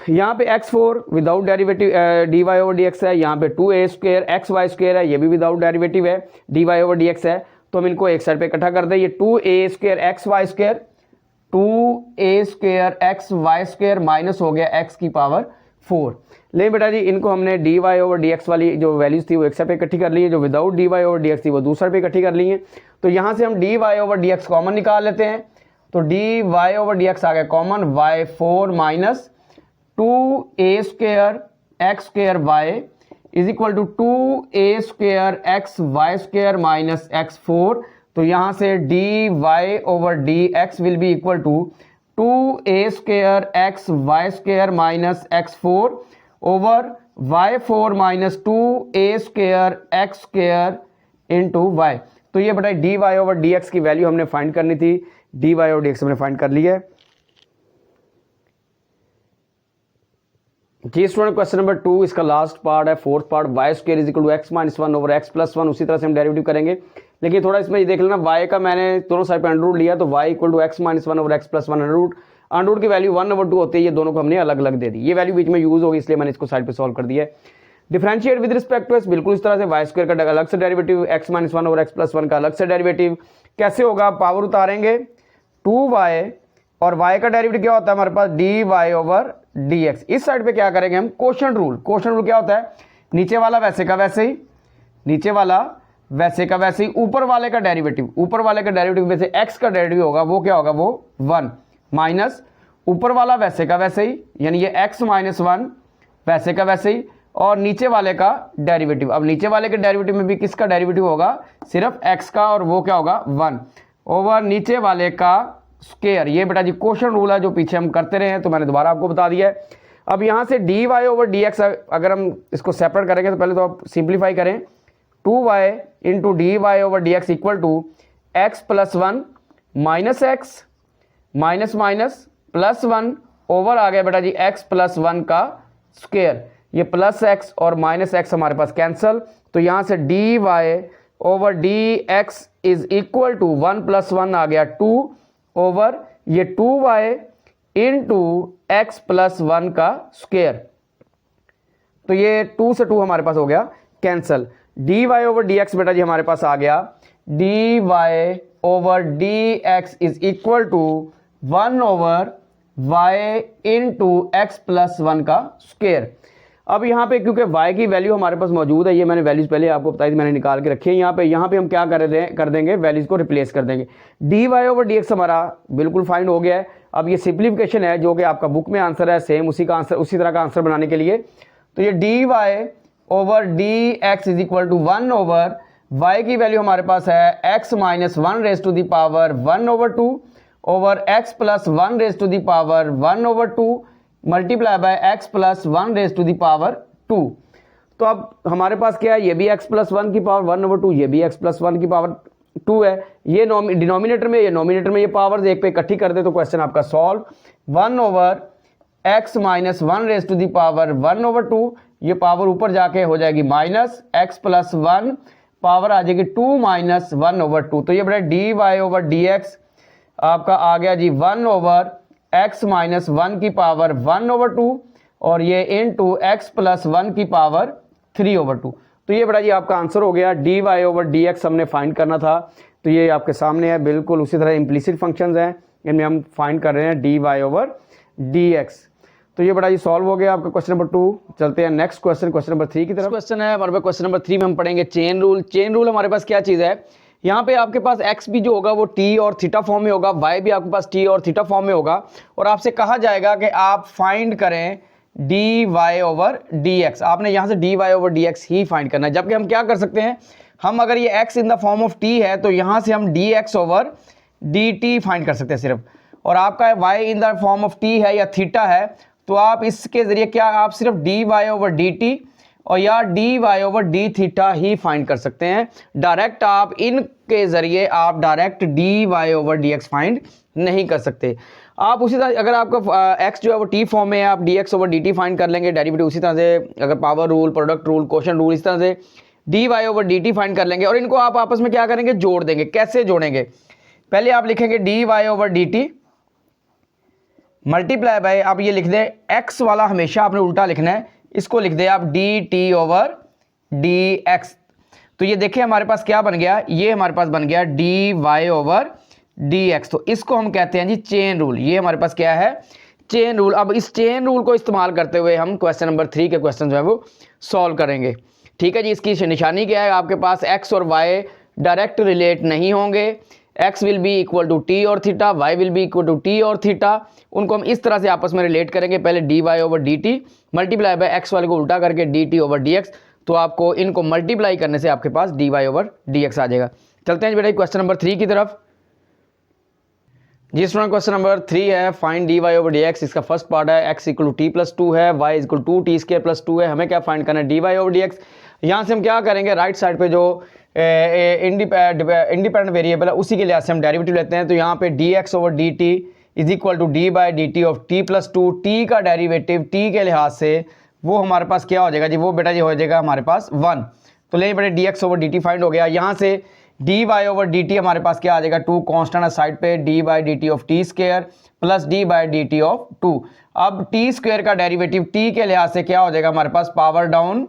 यहाँ पे x4 without derivative D Y over D x है, यहाँ पे 2a square x y square है, ये भी विदाउट डेरिवेटिव है, D Y over D x है, तो हम इनको एक साइड पे इकट्ठा कर दें, ये 2a square x y square 2a square x y square minus हो गया x की पावर 4। ले बेटा जी इनको हमने d Y over D x वाली जो वैल्यूज थी वो एक साइड पे इकट्ठी कर ली है, जो without d Y over D x थी वो दूसरे पे इकट्ठी कर ली है, तो यहाँ से हम D Y over D x common निकाल लेते हैं, तो d Y over D x आ गया common y4 minus 2a square x square y is equal to 2a square x y square minus x4, तो यहां से D Y over D x will be equal to 2a square x y square minus x4 over y4 minus 2a square x square into y. तो ये बताइए D Y over D x की वैल्यू हमने फाइंड करनी थी, d Y over D x हमने फाइंड कर ली है। जी स्टूडेंट क्वेश्चन नंबर 2 इसका लास्ट पार्ट है, fourth part, y square is equal to x minus 1 over x plus 1, उसी तरह से हम डेरिवेटिव करेंगे, लेकिन थोड़ा इसमें ये देख लेना y का मैंने दोनों साइड पे अंडर रूट लिया तो y equal to x minus 1 over x plus 1 under root की वैल्यू 1/2 होती है, ये दोनों को हमने अलग अलग दे दी, ये वैल्यू बीच में यूज होगी इसलिए मैंने इसको साइड पे सॉल्व कर दिया है। Differentiate with respect to x, बिल्कुल इस तरह से वाई स्क्वायर का अलग से derivative, x minus 1 over x plus 1 का अलग से डेरिवेटिव कैसे होगा, पावर उतारेंगे 2y और y का डेरिवेटिव क्या होता है हमारे पास dy ओवर dx, इस साइड पे क्या करेंगे हम कोशेंट रूल, कोशेंट रूल क्या होता है नीचे वाला वैसे का वैसे ही, नीचे वाला वैसे का वैसे ही, ऊपर वाले का डेरिवेटिव, ऊपर वाले का डेरिवेटिव में से x का डेरिवेटिव होगा वो क्या होगा वो 1 माइनस ऊपर वाला वैसे का वैसे ही यानी ये x माइनस 1 वैसे का वैसे ही और नीचे वाले का डेरिवेटिव, अब नीचे वाले के डेरिवेटिव में भी किसका डेरिवेटिव होगा सिर्फ x का और वो क्या होगा 1 ओवर नीचे वाले का स्क्वायर, ये बेटा जी क्वेश्चन रूल है जो पीछे हम करते रहे हैं तो मैंने दोबारा आपको बता दिया है। अब यहाँ से D Y over D x अगर हम इसको सेपरेट करेंगे तो पहले तो आप सिंप्लीफाई करें 2y into D Y over D x equal to x plus 1 minus x minus minus plus 1 over आ गया बेटा जी x प्लस 1 का स्क्वायर, ये प्लस x और माइनस x हमारे पास कैंसल, तो यहाँ से D Y over D x is equal to 1 plus 1 आ गया 2 ओवर ये 2y इंटू एक्स प्लस 1 का स्क्वायर, तो ये 2 से 2 हमारे पास हो गया cancel, d Y over D x बेटा जी हमारे पास आ गया d Y over D x is equal to 1 over y into x plus 1 का स्क्वायर। अब यहाँ पे क्योंकि y की वैल्यू हमारे पास मौजूद है, ये मैंने वैल्यूज पहले आपको बताई थी, मैंने निकाल के रखी है यहाँ पे हम क्या कर देंगे वैल्यूज को रिप्लेस कर देंगे, d Y over D x हमारा बिल्कुल फाइंड हो गया है। अब ये सिंप्लीफिकेशन है जो कि आपका बुक में आंसर है सेम उसी तरह का आंसर बनाने के लिए, तो ये d Y over D x is equal to 1 over y की वैल्यू हमारे पास है x minus 1 raise to the power 1 over 2 over x plus 1 raise to the power 1 over 2 multiply by x plus 1 raise to the power 2। तो अब हमारे पास क्या है, ये भी x प्लस 1 की पावर 1/2, ये भी x प्लस 1 की पावर 2 है। ये डिनोमिनेटर में, ये नोमिनेटर में, ये पावर्स एक पे इकट्ठी कर दे तो क्वेश्चन आपका solve. 1/x minus 1 raise to the power 1/2, ये पावर ऊपर जाके हो जाएगी माइनस x प्लस 1, पावर आ जाएगी 2 माइनस 1/2। तो ये बड़ा dy/dx आपका आ गया जी 1/x माइनस 1 की पावर 1/2 और ये इनटू x प्लस 1 की पावर 3/2। तो ये बड़ा जी आपका आंसर हो गया। dy/dx हमने फाइंड करना था, तो ये आपके सामने है। बिल्कुल उसी तरह इम्प्लिसिट फंक्शंस हैं, इनमें हम फाइंड कर रहे हैं dy/dx। तो ये बड़ा जी सॉल्व हो गया आपका क्वेश्चन नंबर 2। चलते हैं नेक्स्ट क्वेश्चन, क्वेश्चन नंबर 3 की तरफ। क्वेश्चन है हमारे पास, क्वेश्चन नंबर 3 में हम पढ़ेंगे चेन रूल। चेन रूल हमारे पास क्या चीज़ है, यहाँ पे आपके पास x भी जो होगा वो t और थीटा फॉर्म में होगा, y भी आपके पास t और थीटा फॉर्म में होगा, और आपसे कहा जाएगा कि आप फाइंड करें dy/dx। आपने यहाँ से dy/dx ही फाइंड करना है। जबकि हम क्या कर सकते हैं, हम अगर ये x in the form of t है तो यहाँ से हम dx/dt फाइंड कर सकते हैं सिर्फ, और आपका y in the form of t है या थीटा है तो आप इसके जरिए क्या, आप सिर्फ dy/dt और या dy/d थीटा ही फाइंड कर सकते हैं। डायरेक्ट आप इनके जरिए आप डायरेक्ट dy/dx फाइंड नहीं कर सकते। आप उसी तरह अगर आपका x जो है वो t फॉर्म में है, आप dx/dt फाइंड कर लेंगे डेरिवेटिव। उसी तरह से अगर power rule, product rule, quotient rule, इस तरह से dy/dt फाइंड कर लेंगे और इनको आप आपस में क्या करेंगे, जोड़ देंगे। कैसे जोड़ेंगे, पहले आप लिखेंगे dy/dt मल्टीप्लाई बाय, आप ये लिख दें x वाला हमेशा आपने उल्टा लिखना है, इसको लिख दें आप dt/dx। तो ये देखिए हमारे पास क्या बन गया, ये हमारे पास बन गया dy/dx। तो इसको हम कहते हैं जी चेन रूल। ये हमारे पास क्या है, चेन रूल। अब इस चेन रूल को इस्तेमाल करते हुए हम क्वेश्चन नंबर 3 के क्वेश्चन जो है वो सॉल्व करेंगे। ठीक है जी, इसकी निशानी क्या है, आपके पास x और y डायरेक्ट रिलेट नहीं होंगे। x will be equal to t और theta, y will be equal to t और थीटा। उनको हम इस तरह से आपस में रिलेट करेंगे, पहले dy/dt मल्टीप्लाई बाय x वाले को उल्टा करके dt/dx। तो आपको इनको मल्टीप्लाई करने से आपके पास dy/dx आ जाएगा। चलते हैं बेटा क्वेश्चन नंबर 3 की तरफ। जी स्टूडेंट, क्वेश्चन नंबर 3 है फाइंड dy/dx। इसका फर्स्ट पार्ट है x इक्वल टू t+2 है, y इक्वल टू t²+2 है। हमें क्या फाइंड करना है, dy/dx। यहाँ से हम क्या करेंगे, राइट साइड पे जो इंडिपेंडेंट वेरिएबल है उसी के लिहाज से हम डेरिवेटिव लेते हैं। तो यहाँ पे dx/dt is equal to d/dt of t+2। t का डेरिवेटिव t के लिहाज से वो हमारे पास क्या हो जाएगा जी, वो बेटा जी हो जाएगा हमारे पास 1। तो ले बेटे dx/dt फाइंड हो गया। यहाँ से dy/dt हमारे पास क्या आ जाएगा, 2 कांस्टेंट है साइड पे, d/dt of t² plus d/dt of 2। अब t² का डेरिवेटिव t के लिहाज से क्या हो जाएगा हमारे पास, power down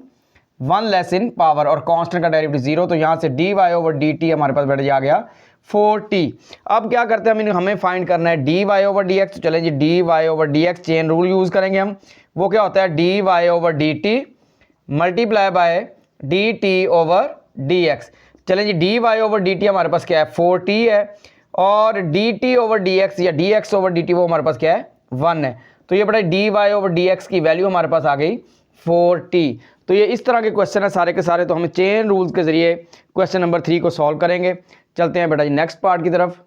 1 less in power, और कांस्टेंट का डेरिवेटिव 0। तो यहाँ से dy/dt हमारे पास बेटा जी आ गया 4t। अब क्या करते हैं, हमें फाइंड करना है dy/dx। तो चलें जी dy/dx चेन रूल यूज करेंगे हम। वो क्या होता है, dy/dt मल्टीप्लाई बाय dt/dx। चलें जी dy/dt हमारे पास क्या है, 4t है, और dt/dx या dx/dt वो हमारे पास क्या है, 1 है। तो ये बड़ा dy/dx की वैल्यू हमारे पास आ गई 4t। तो ये इस तरह के क्वेश्चन है सारे के सारे। तो हम चेन रूल्स के जरिए क्वेश्चन नंबर 3 को सॉल्व करेंगे। चलते हैं बेटा जी नेक्स्ट पार्ट की तरफ।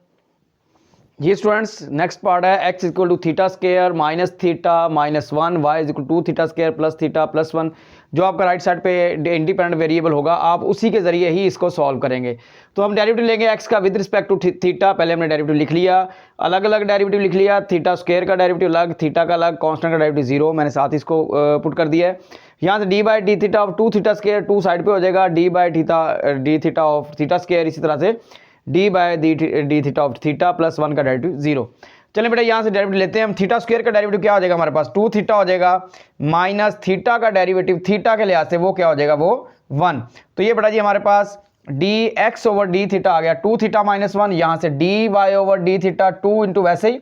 जी स्टूडेंट्स, नेक्स्ट पार्ट है x equal to θ² minus theta minus 1, y is equal to θ² plus theta plus 1। जो आपका राइट साइड पे इंडिपेंडेंट वेरिएबल होगा, आप उसी के जरिए ही इसको सॉल्व करेंगे। तो हम डेरिवेटिव लेंगे x का विद रिस्पेक्ट टू थीटा। पहले हमने डेरिवेटिव लिख लिया, अलग अलग डेरिवेटिव लिख लिया, θ² का डेरिवेटिव अलग, थीटा का अलग, कांस्टेंट का डेरिवेटिव 0। मैंने साथ ही इसको पुट कर दिया है। यहाँ से d/d ऑफ 2θ², 2 साइड पे हो जाएगा, d/d ऑफ θ², इसी तरह से d/d ऑफ थीटा प्लस 1 का डेरिवेटिव 0। चलिए बेटा यहाँ से डेरिवेटिव लेते हैं हम। θ² का डेरिवेटिव क्या हो जाएगा हमारे पास, 2 थीटा हो जाएगा, माइनस थीटा का डेरिवेटिव थीटा के लिहाज से वो क्या हो जाएगा, वो 1। तो ये बेटा जी हमारे पास dx/d आ गया 2 थीटा माइनस 1। यहाँ से dy/d 2 इंटू वैसे ही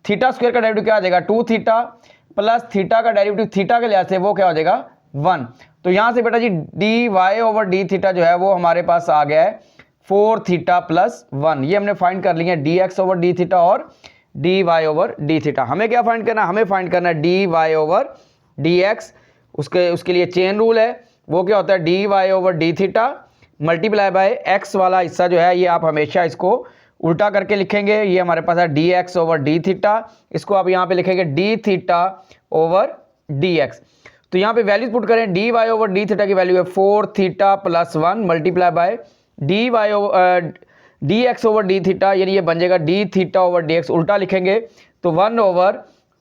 θ² का डेरिवेटिव क्या हो जाएगा, 2 थीटा प्लस थीटा का डेरिवेटिव थीटा के लिहाज से वो क्या हो जाएगा, 1। तो यहाँ से बेटा जी dy/d जो है वो हमारे पास आ गया है 4 थीटा प्लस 1। ये हमने फाइंड कर लिया dx/d और dy/d। हमें क्या फाइंड करना है, हमें फाइंड करना है dy/dx। उसके लिए चेन रूल है, वो क्या होता है dy/d मल्टीप्लाई बाय x वाला हिस्सा जो है ये आप हमेशा इसको उल्टा करके लिखेंगे। ये हमारे पास है dx/d। इसको आप यहाँ पे लिखेंगे d theta over D x. तो यहाँ पे वैल्यूज पुट करें, d Y over d theta की वैल्यू है 4 theta plus 1 multiply by d y d x over d theta, यानी ये बन जाएगा d theta over D x, उल्टा लिखेंगे तो 1 ओवर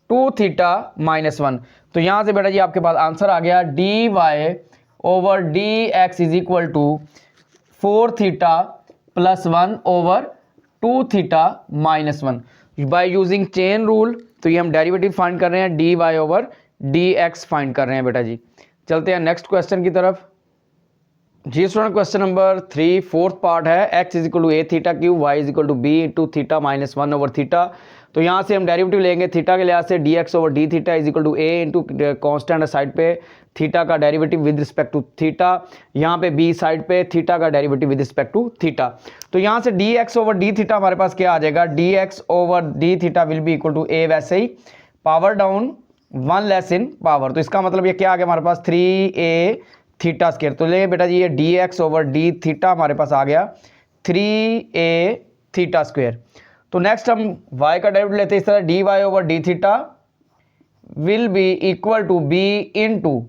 2 थीटा माइनस 1। तो यहाँ से बेटा जी आपके पास आंसर आ गया d Y over D x is equal to 4 theta plus 1 over 2 theta minus 1 by using chain rule. तो ये हम डेरिवेटिव फाइंड कर रहे हैं, d Y over D x find कर रहे हैं बेटा जी। चलते हैं नेक्स्ट क्वेश्चन की तरफ। जी student, question number 3 fourth part है, x is equal to a theta cube y is equal to b into theta minus 1 over theta. तो यहाँ से हम डेरिवेटिव लेंगे थीटा के लिहाज से, d x over d theta is equal to a into constant side पे थीटा का derivative with respect to theta, यहाँ पे बी साइड पे थीटा का derivative with respect to theta. तो यहाँ से d x over d theta हमारे पास क्या आ जाएगा, d x over d theta will be equal to a, वैसे ही power down 1 less in power. तो इसका मतलब ये क्या आ गया हमारे पास 3a थीटा स्क्वायर। तो ले बेटा जी ये d x over d theta हमारे पास आ गया 3a थीटा स्क्वायर। तो नेक्स्ट हम y का डेरिवेटिव लेते हैं इस तरह, d Y over d theta will be equal to b into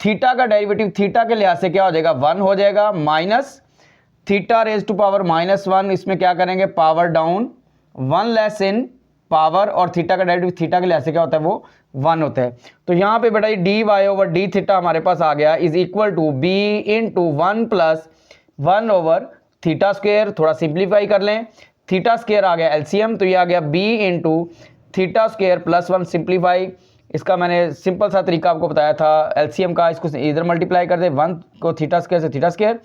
theta का डेरिवेटिव थीटा के लिहाज से क्या हो जाएगा 1 हो जाएगा, minus theta raise to power minus 1, इसमें क्या करेंगे power down 1 less in power, और थीटा का डेरिवेटिव थीटा के लिहाज से क्या होता है वो 1 होता है। तो यहाँ पे बेटा d Y over d theta हमारे पास आ गया is equal to b into 1 plus 1 over theta square. थोड़ा सिंप्लीफाई कर लें, थीटा स्क्वेयर आ गया एलसीएम, तो ये आ गया b into theta square plus 1 simplify. इसका मैंने सिंपल सा तरीका आपको बताया था एलसीएम का, इसको इधर मल्टीप्लाई कर दे, 1 को थीटा स्क्वेयर से थीटा स्क्वेयर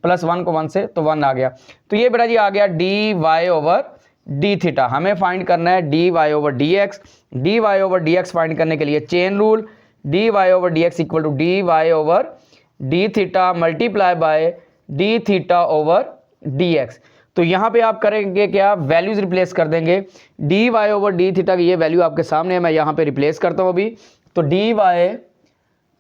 प्लस 1 को 1 से, तो 1 आ गया। तो ये बेटा जी आ गया d Y over d theta. हमें फाइंड करना है D Y over D x. D Y over D x फाइंड करने के लिए chain rule, d Y over D x equal to d Y over d theta multiply by d theta over D x. तो यहाँ पे आप करेंगे क्या, वैल्यूज रिप्लेस कर देंगे, d Y over d theta की ये वैल्यू आपके सामने है, मैं यहाँ पे रिप्लेस करता हूँ अभी। तो d Y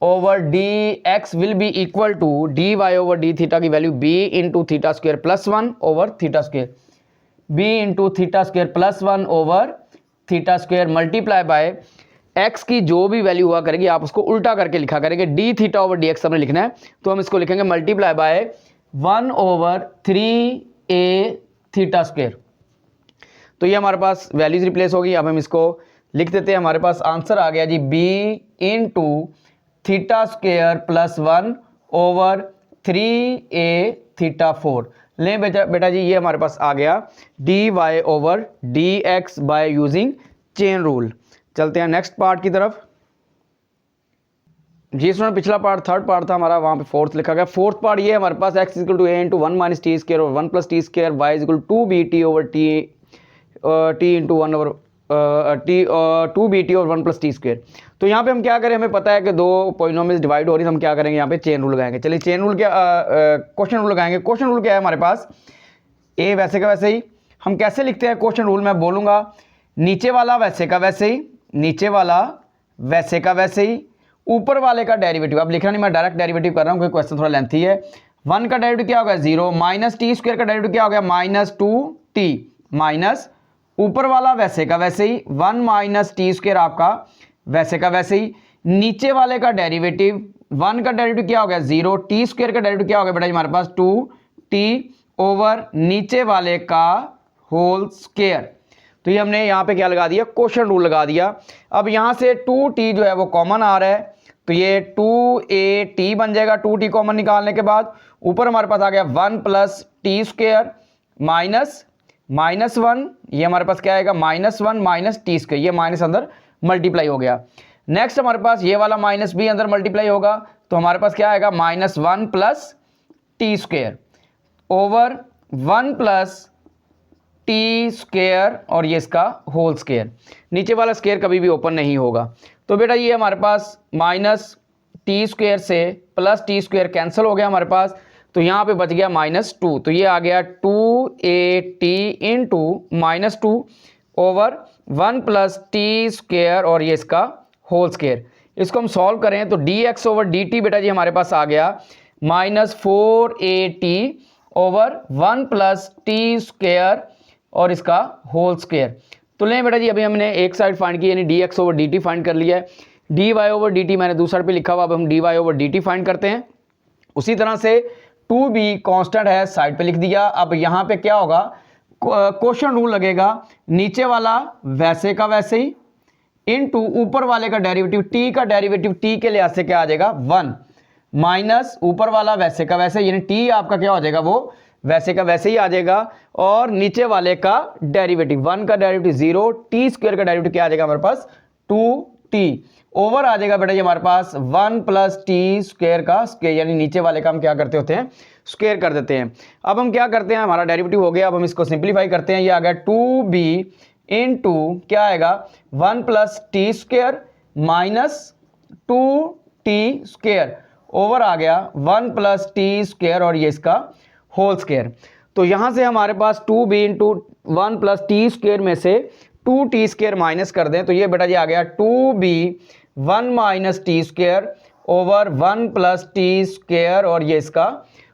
over D x will be equal to d Y over d theta की value b into theta square plus 1 over theta square, b into theta square plus 1 over theta square multiply by x की जो भी वैल्यू हुआ करेगी आप उसको उल्टा करके लिखा करेंगे, D theta over D x हमने लिखना है, तो हम इसको लिखेंगे multiply by 1 over 3a theta square. तो ये हमारे पास वैल्यूज रिप्लेस होगी। अब हम इसको लिख देते हैं, हमारे पास आंसर आ गया जी b into theta square plus 1 over 3a theta 4। लें बेटा जी ये हमारे पास आ गया d Y over D x by using chain rule. चलते हैं नेक्स्ट पार्ट की तरफ। जी स्टूडेंट, पिछला पार्ट थर्ड पार्ट था हमारा, वहाँ पे फोर्थ लिखा गया। फोर्थ पार्ट ये है हमारे पास x equal to a into 1 minus t square और 1 plus t square, y equal to b t over t into 1 over t 2 b t और 1 प्लस टी स्क्वायर। तो यहाँ पे हम क्या करें, हमें पता है कि दो पॉलिनोमियल्स डिवाइड हो रही है, हम क्या करेंगे यहाँ पे चेन रूल लगाएंगे। चलिए चेन रूल क्या, क्वेश्चन रूल लगाएंगे। क्वेश्चन रूल क्या है हमारे पास, ए वैसे का वैसे ही। हम कैसे लिखते हैं क्वेश्चन रूल, मैं बोलूँगा नीचे वाला वैसे का वैसे ही, नीचे वाला वैसे का वैसे ही, ऊपर वाले का डेरिवेटिव। अब लिखना नहीं, मैं डायरेक्ट डेरिवेटिव कर रहा हूँ क्योंकि क्वेश्चन थोड़ा लेंथी है। 1 का डेरिवेटिव क्या होगा 0, माइनस टी स्क्वायर का डेरिवेटिव क्या हो गया माइनस 2t, माइनस ऊपर वाला वैसे का वैसे ही 1 माइनस टी स्क्वायर आपका वैसे का वैसे ही, नीचे वाले का डेरिवेटिव 1 का डेरिवेटिव क्या हो गया 0, टी स्क्वायर का डेरिवेटिव क्या हो गया बेटा हमारे पास 2t ओवर नीचे वाले का होल स्क्वायर। तो ये हमने यहाँ पे क्या लगा दिया, क्वेश्चन रूल लगा दिया। अब यहाँ से 2t जो है वो कॉमन आ रहा है, तो ये 2at बन जाएगा 2t कॉमन निकालने के बाद। ऊपर हमारे पास आ गया 1 plus t square minus minus 1, ये हमारे पास क्या आएगा -1 माइनस टी स्क्वायर, ये माइनस अंदर मल्टीप्लाई हो गया। नेक्स्ट हमारे पास ये वाला माइनस भी अंदर मल्टीप्लाई होगा, तो हमारे पास क्या आएगा -1 plus t square over 1 plus t square और ये इसका होल स्क्वायर। नीचे वाला स्क्वायर कभी भी ओपन नहीं होगा। तो बेटा ये हमारे पास माइनस टी स्क्वायर से प्लस टी स्क्वायर कैंसिल हो गया हमारे पास, तो यहाँ पे बच गया -2। तो ये आ गया 2at into -2 over 1 plus t square और ये इसका होल स्क्वायर। इसको हम सॉल्व करें तो dx ओवर dt बेटा जी हमारे पास आ गया -4at over 1 plus t square और इसका होल स्क्वायर। तो लें बेटा जी अभी हमने एक साइड फाइंड की यानी dx ओवर dt फाइंड कर लिया है। D Y over d t मैंने दूसरे पे लिखा हुआ, अब हम D Y over d t find करते हैं। उसी तरह से 2b कांस्टेंट है, साइड पे लिख दिया। अब यहाँ पे क्या होगा, क्वोशंट रूल लगेगा, नीचे वाला वैसे का वैसे ही इनटू ऊपर वाले का डेरिवेटिव, t का डेरिवेटिव t के लिहाज से क्या आ जाएगा 1 माइनस ऊपर वाला वैसे का वैसे, यानी t आपका क्या हो जाएगा, वो वैसे का वैसे ही आ जाएगा, और नीचे वाले का डेरिवेटिव 1 का डेरिवेटिव 0, टी स्क्वायर का डेरिवेटिव क्या आ जाएगा हमारे पास 2t, ओवर आ जाएगा बेटा ये हमारे पास 1 प्लस टी स्क्वायर का स्क्वायर, यानी नीचे वाले का हम क्या करते होते हैं, स्क्वायर कर देते हैं। अब हम क्या करते हैं, हमारा डेरिवेटिव हो गया, अब हम इसको सिंप्लीफाई करते हैं। ये आ गया 2b इनटू क्या आएगा 1 plus t square minus 2t square, over आ गया 1 प्लस टी स्क्वायर और ये इसका होल स्क्वायर। तो यहां से हमारे पास 2b into 1 plus t square में से 2t स्क्वायर माइनस कर दें, तो ये बेटा जी आ गया 2b 1 minus t square over 1 plus t square और ये इसका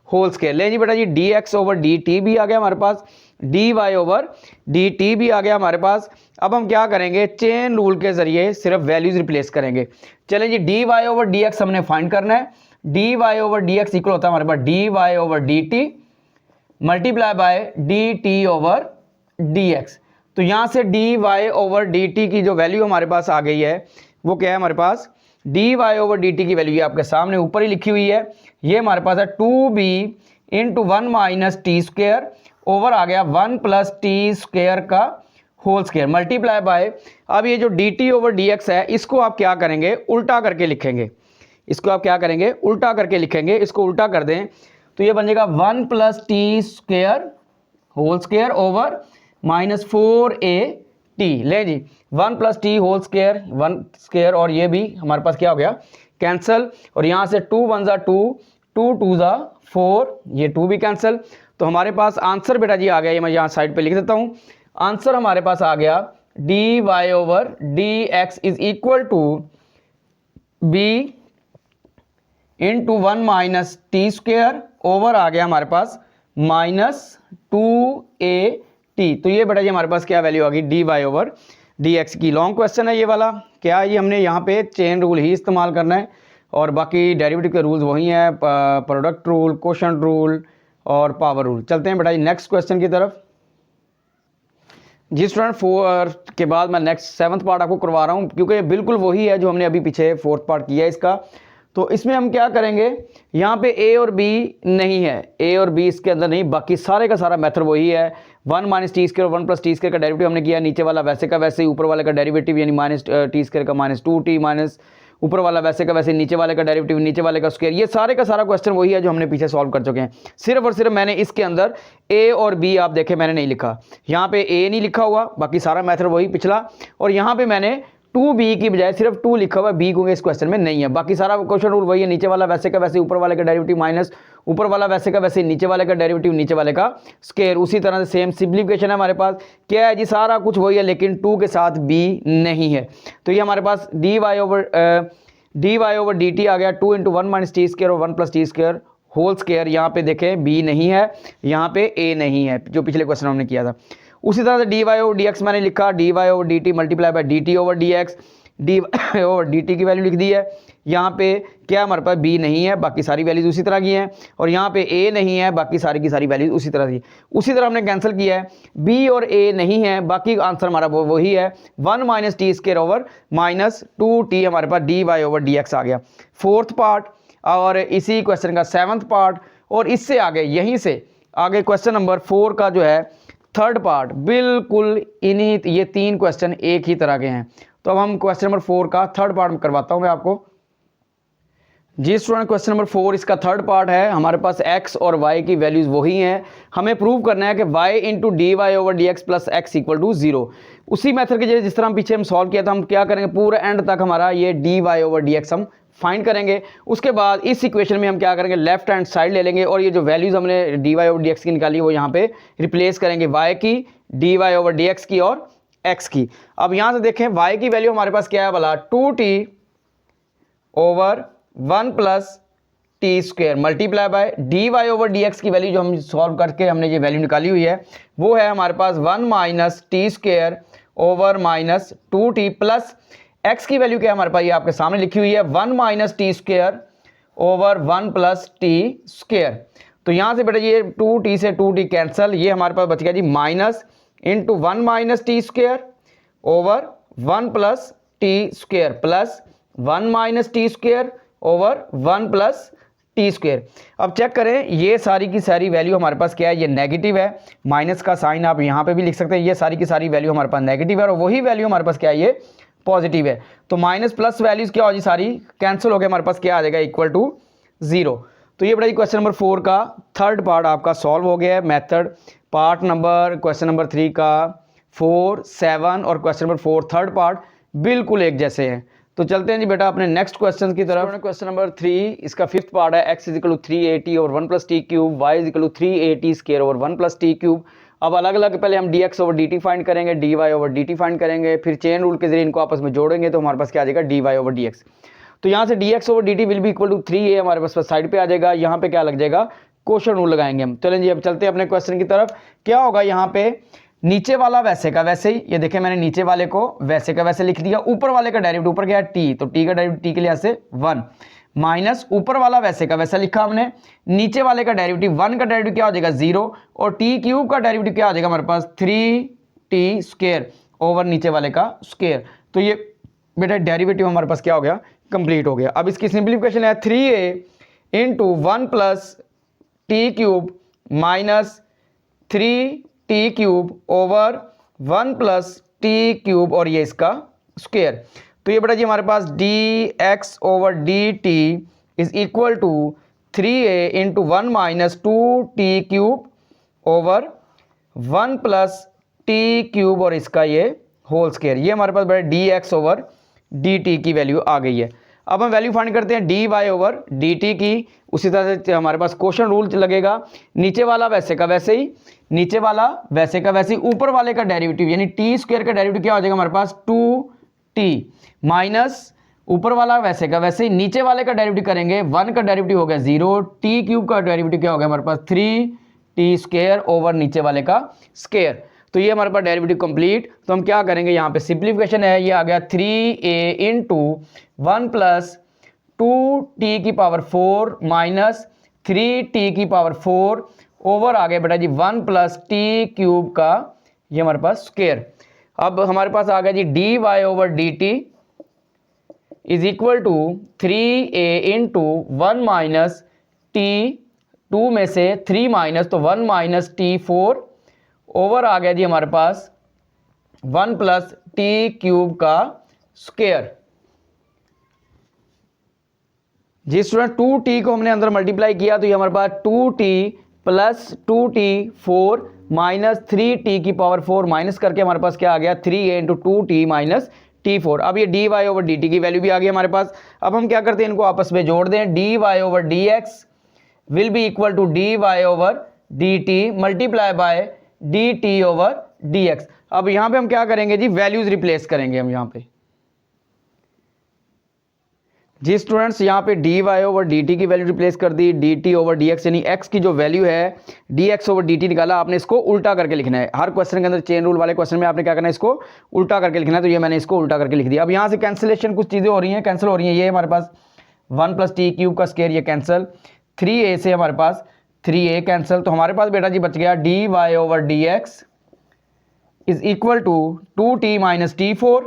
होल स्क्वायर। ले जी बेटा जी dx ओवर dt भी आ गया हमारे पास, dy ओवर dt भी आ गया हमारे पास। अब हम क्या करेंगे, चेन रूल के जरिए सिर्फ वैल्यूज रिप्लेस करेंगे। चलें जी dy ओवर dx हमने फाइंड करना है। dy ओवर dx इक्वल होता है हमारे पास dy over dt multiply by dt over dx। तो यहां से dy ओवर dt की जो वैल्यू हमारे पास आ गई है वो क्या है हमारे पास, dy ओवर dt की वैल्यू आपके सामने ऊपर ही लिखी हुई है। ये हमारे पास है 2b into 1 minus t square over आ गया 1 प्लस टी स्क्वायर का होल स्क्वायर मल्टीप्लाई बाय, अब ये जो dt ओवर dx है इसको आप क्या करेंगे, उल्टा करके लिखेंगे। इसको आप क्या करेंगे, उल्टा करके लिखेंगे। इसको उल्टा कर दें तो ये बन जाएगा 1 plus t square whole square over minus 4at। ले जी 1 plus t whole square 1 square और ये भी हमारे पास क्या हो गया, कैंसल, और यहाँ से 2 1 ज़ा 2, 2 2 ज़ा 4, ये 2 भी कैंसिल। तो हमारे पास आंसर बेटा जी आ गया, ये मैं यहाँ साइड पे लिख देता हूँ। आंसर हमारे पास आ गया d Y over D x is equal to b into 1 minus t square over आ गया हमारे पास माइनस 2at। तो ये बेटा जी हमारे पास क्या वैल्यू आ गई, d Y over D x की। लॉन्ग क्वेश्चन है ये वाला, क्या ये हमने यहाँ पे चेन रूल ही इस्तेमाल करना है और बाकी डेरिवेटिव के रूल्स वही हैं, प्रोडक्ट रूल, कोशंट रूल और पावर रूल। चलते हैं बेटा जी नेक्स्ट क्वेश्चन की तरफ। जी स्टूडेंट 4 के बाद मैं नेक्स्ट 7th पार्ट आपको करवा रहा हूँ, क्योंकि बिल्कुल वही है जो हमने अभी पीछे 4th पार्ट किया है इसका। तो इसमें हम क्या करेंगे, यहाँ पे a और b नहीं है, a और b इसके अंदर नहीं, बाकी सारे का सारा मेथड वही है। 1 minus t square 1 plus t square का डेरिवेटिव हमने किया, नीचे वाला वैसे का वैसे ही, ऊपर वाले का डेरिवेटिव यानी माइनस टी स्क्वायर का माइनस 2t माइनस ऊपर वाला वैसे का वैसे, नीचे वाले का डेरिवेटिव नीचे वाले का स्क्वायर। ये सारे का सारा क्वेश्चन वही है जो हमने पीछे सॉल्व कर चुके हैं। सिर्फ और सिर्फ मैंने इसके अंदर a और b आप देखें मैंने नहीं लिखा, यहाँ पे a नहीं लिखा हुआ, बाकी सारा मेथड वही पिछला, और यहाँ पे मैंने 2b की बजाय सिर्फ 2 लिखा हुआ है, b क्योंकि इस क्वेश्चन में नहीं है। बाकी सारा क्वेश्चन रूल वही है, नीचे वाला वैसे का वैसे, ऊपर वाले का डेरिवेटिव माइनस ऊपर वाला वैसे का वैसे, नीचे वाले का डेरिवेटिव नीचे वाले का स्क्वायर। उसी तरह से सेम सिंप्लीफिकेशन है हमारे पास, क्या है जी सारा कुछ वही है, लेकिन 2 के साथ b नहीं है। तो ये हमारे पास dy ओवर dt आ गया 2 इंटू 1 माइनस टी स्क्वायर और 1 plus t square whole square. यहाँ पे देखें b नहीं है, यहाँ पे a नहीं है, जो पिछले क्वेश्चन हमने किया था। उसी तरह से dy ओवर dx मैंने लिखा, dy over dt multiply by dt over dx, dy over dt की वैल्यू लिख दी है। यहाँ पे क्या हमारे पास b नहीं है, बाकी सारी वैल्यूज उसी तरह की हैं, और यहाँ पे a नहीं है, बाकी सारी की सारी वैल्यूज उसी तरह की। उसी तरह हमने कैंसिल किया है, b और a नहीं है, बाकी आंसर हमारा वही है 1 minus t square over minus 2t, हमारे पास dy ओवर dx आ गया 4th पार्ट, और इसी क्वेश्चन का 7th पार्ट, और इससे आगे यहीं से आगे क्वेश्चन नंबर 4 का जो है 3rd पार्ट, बिल्कुल इन्हीं ये 3 क्वेश्चन एक ही तरह के हैं। तो अब हम क्वेश्चन नंबर 4 का 3rd पार्ट करवाता हूं मैं आपको। जी स्टूडेंट क्वेश्चन नंबर 4 इसका 3rd पार्ट है। हमारे पास x और y की वैल्यूज वही हैं, हमें प्रूव करना है कि y into D Y over D x plus x equal to 0। उसी मेथड के जिस तरह हम पीछे हम सॉल्व किया था, हम क्या करेंगे, पूरा एंड तक हमारा ये d Y over D x हम फाइंड करेंगे। उसके बाद इस इक्वेशन में हम क्या करेंगे, लेफ्ट हैंड साइड ले लेंगे, और ये जो वैल्यूज हमने d Y over D x की निकाली वो यहाँ पे रिप्लेस करेंगे, y की, d Y over D x की और x की। अब यहाँ से देखें y की वैल्यू हमारे पास क्या है भला, 2t over 1 plus t square multiply by d Y over D x की वैल्यू जो हम सॉल्व करके हमने ये वैल्यू निकाली हुई है वो है हमारे पास 1 minus t square over minus 2t plus x की वैल्यू क्या है हमारे पास, ये आपके सामने लिखी हुई है 1 minus t square over 1 plus t square. तो यहाँ से बेटा ये 2t से 2t कैंसल, ये हमारे पास बच गया जी minus into 1 minus t square over 1 plus t square plus 1 minus t square over 1 plus t square. अब चेक करें ये सारी की सारी वैल्यू हमारे पास क्या है, ये नेगेटिव है, माइनस का साइन आप यहाँ पे भी लिख सकते हैं, ये सारी की सारी वैल्यू हमारे पास नेगेटिव है और वही वैल्यू हमारे पास क्या है, ये पॉजिटिव है। तो माइनस प्लस वैल्यूज क्या हो जी, सारी कैंसिल हो गए, हमारे पास क्या आ जाएगा, इक्वल टू 0। तो ये बड़ा क्वेश्चन नंबर 4 का थर्ड पार्ट आपका सॉल्व हो गया है। Method part number question number 3 का 4, 7 और क्वेश्चन नंबर 4 थर्ड पार्ट बिल्कुल एक जैसे हैं। तो चलते हैं जी बेटा अपने नेक्स्ट क्वेश्चन की तरफ। क्वेश्चन नंबर 3 इसका फिफ्थ पार्ट है, x is equal to 3at over 1 plus t cube, y is equal to 3at square over 1 plus t cube. अब अलग अलग पहले हम dx ओवर dt फाइंड करेंगे, dy ओवर dt फाइंड करेंगे, फिर चेन रूल के जरिए इनको आपस में जोड़ेंगे तो हमारे पास क्या आ जाएगा, dy ओवर dx। तो यहाँ से dx over dt will be equal to 3a हमारे पास साइड पे आ जाएगा, यहाँ पे क्या लग जाएगा, क्वेश्चन रूल लगाएंगे हम। चलें जी अब चलते हैं अपने क्वेश्चन की तरफ। क्या होगा यहाँ पे, नीचे वाला वैसे का वैसे ही, ये देखें मैंने नीचे वाले को वैसे का वैसे लिख दिया, ऊपर वाले का डेरिवेटिव ऊपर क्या है t, तो t का डेरिवेटिव t के लिए से 1 माइनस ऊपर वाला वैसे का वैसा लिखा हमने, नीचे वाले का डेरिवेटिव 1 का डेरिवेटिव क्या हो जाएगा 0 और t क्यूब का डेरिवेटिव क्या हो जाएगा हमारे पास 3t स्क्वायर ओवर नीचे वाले का स्क्वायर। तो ये बेटा डेरिवेटिव हमारे पास क्या हो गया, कंप्लीट हो गया। अब इसकी सिंप्लीफिकेशन है 3a into 1 plus t cube minus 3t cube over 1 plus t cube और ये इसका स्क्वायर। तो ये बेटा जी हमारे पास dx over dt is equal to 3a into 1 minus 2t cube over 1 plus t cube और इसका ये होल स्क्वायर। ये हमारे पास बेटा dx ओवर dt की वैल्यू आ गई है। अब हम वैल्यू फाइंड करते हैं dy ओवर dt की, उसी तरह से हमारे पास क्वेश्चन रूल लगेगा, नीचे वाला वैसे का वैसे ही, नीचे वाला वैसे का वैसे ही, ऊपर वाले का डेरिवेटिव यानी टी स्क्वायर का डेरिवेटिव क्या हो जाएगा हमारे पास 2t माइनस ऊपर वाला वैसे का वैसे ही, नीचे वाले का डेरिवेटिव करेंगे 1 का डेरिवेटिव हो गया 0, टी क्यूब का डेरिवेटिव क्या हो गया हमारे पास 3t स्क्वायर ओवर नीचे वाले का स्क्वायर। तो ये हमारे पास डेरिवेटिव कंप्लीट। तो हम क्या करेंगे, यहाँ पे सिंप्लीफिकेशन है, ये आ गया 3a इंटू 1 प्लस 2t की पावर 4 माइनस 3t की पावर 4 ओवर आ गया बेटा जी 1 प्लस टी क्यूब का ये हमारे पास स्क्वायर। अब हमारे पास आ गया जी dy over dt is equal to 3a into 1 minus t, 2 में से 3 माइनस तो 1 माइनस टी 4 ओवर आ गया जी हमारे पास 1 प्लस टी क्यूब का स्क्वायर। जी स्टूडेंट 2t को हमने अंदर मल्टीप्लाई किया तो ये हमारे पास 2t plus 2t 4 minus 3t की पावर 4 माइनस करके हमारे पास क्या आ गया 3a into 2t minus t4। अब ये dy ओवर dt की वैल्यू भी आ गई हमारे पास। अब हम क्या करते हैं, इनको आपस में जोड़ दें, dy over dx will be equal to dy over dt multiply by dt over dx। अब यहां पे हम क्या करेंगे जी, वैल्यूज रिप्लेस करेंगे हम यहां पे। जी स्टूडेंट्स यहाँ पे dy ओवर dt की वैल्यू रिप्लेस कर दी, dt ओवर dx यानी x की जो वैल्यू है dx ओवर dt निकाला, आपने इसको उल्टा करके लिखना है। हर क्वेश्चन के अंदर चेन रूल वाले क्वेश्चन में आपने क्या करना है, इसको उल्टा करके लिखना है। तो ये मैंने इसको उल्टा करके लिख दिया। अब यहाँ से कैंसिलेशन कुछ चीज़ें हो रही हैं, कैंसिल हो रही हैं। ये हमारे पास 1 प्लस टी क्यूब का स्क्वायर ये कैंसिल, 3a से हमारे पास 3a कैंसिल। तो हमारे पास बेटा जी बच गया dy over dx is equal to 2t minus t4,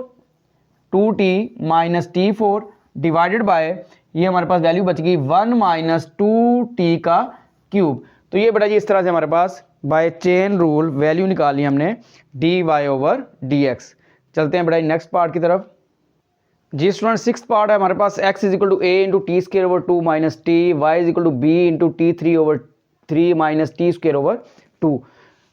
2t minus t4 divided by ये हमारे पास वैल्यू बच गई 1 माइनस 2t का क्यूब। तो ये बेटा जी इस तरह से हमारे पास बाय चेन रूल वैल्यू निकाली हमने dy ओवर dx। चलते हैं बेटा नेक्स्ट पार्ट की तरफ। जी स्टूडेंट सिक्स पार्ट है हमारे पास, x is equal to a into t square over 2 minus t, y is equal to b into t3 over 3 minus t square over 2।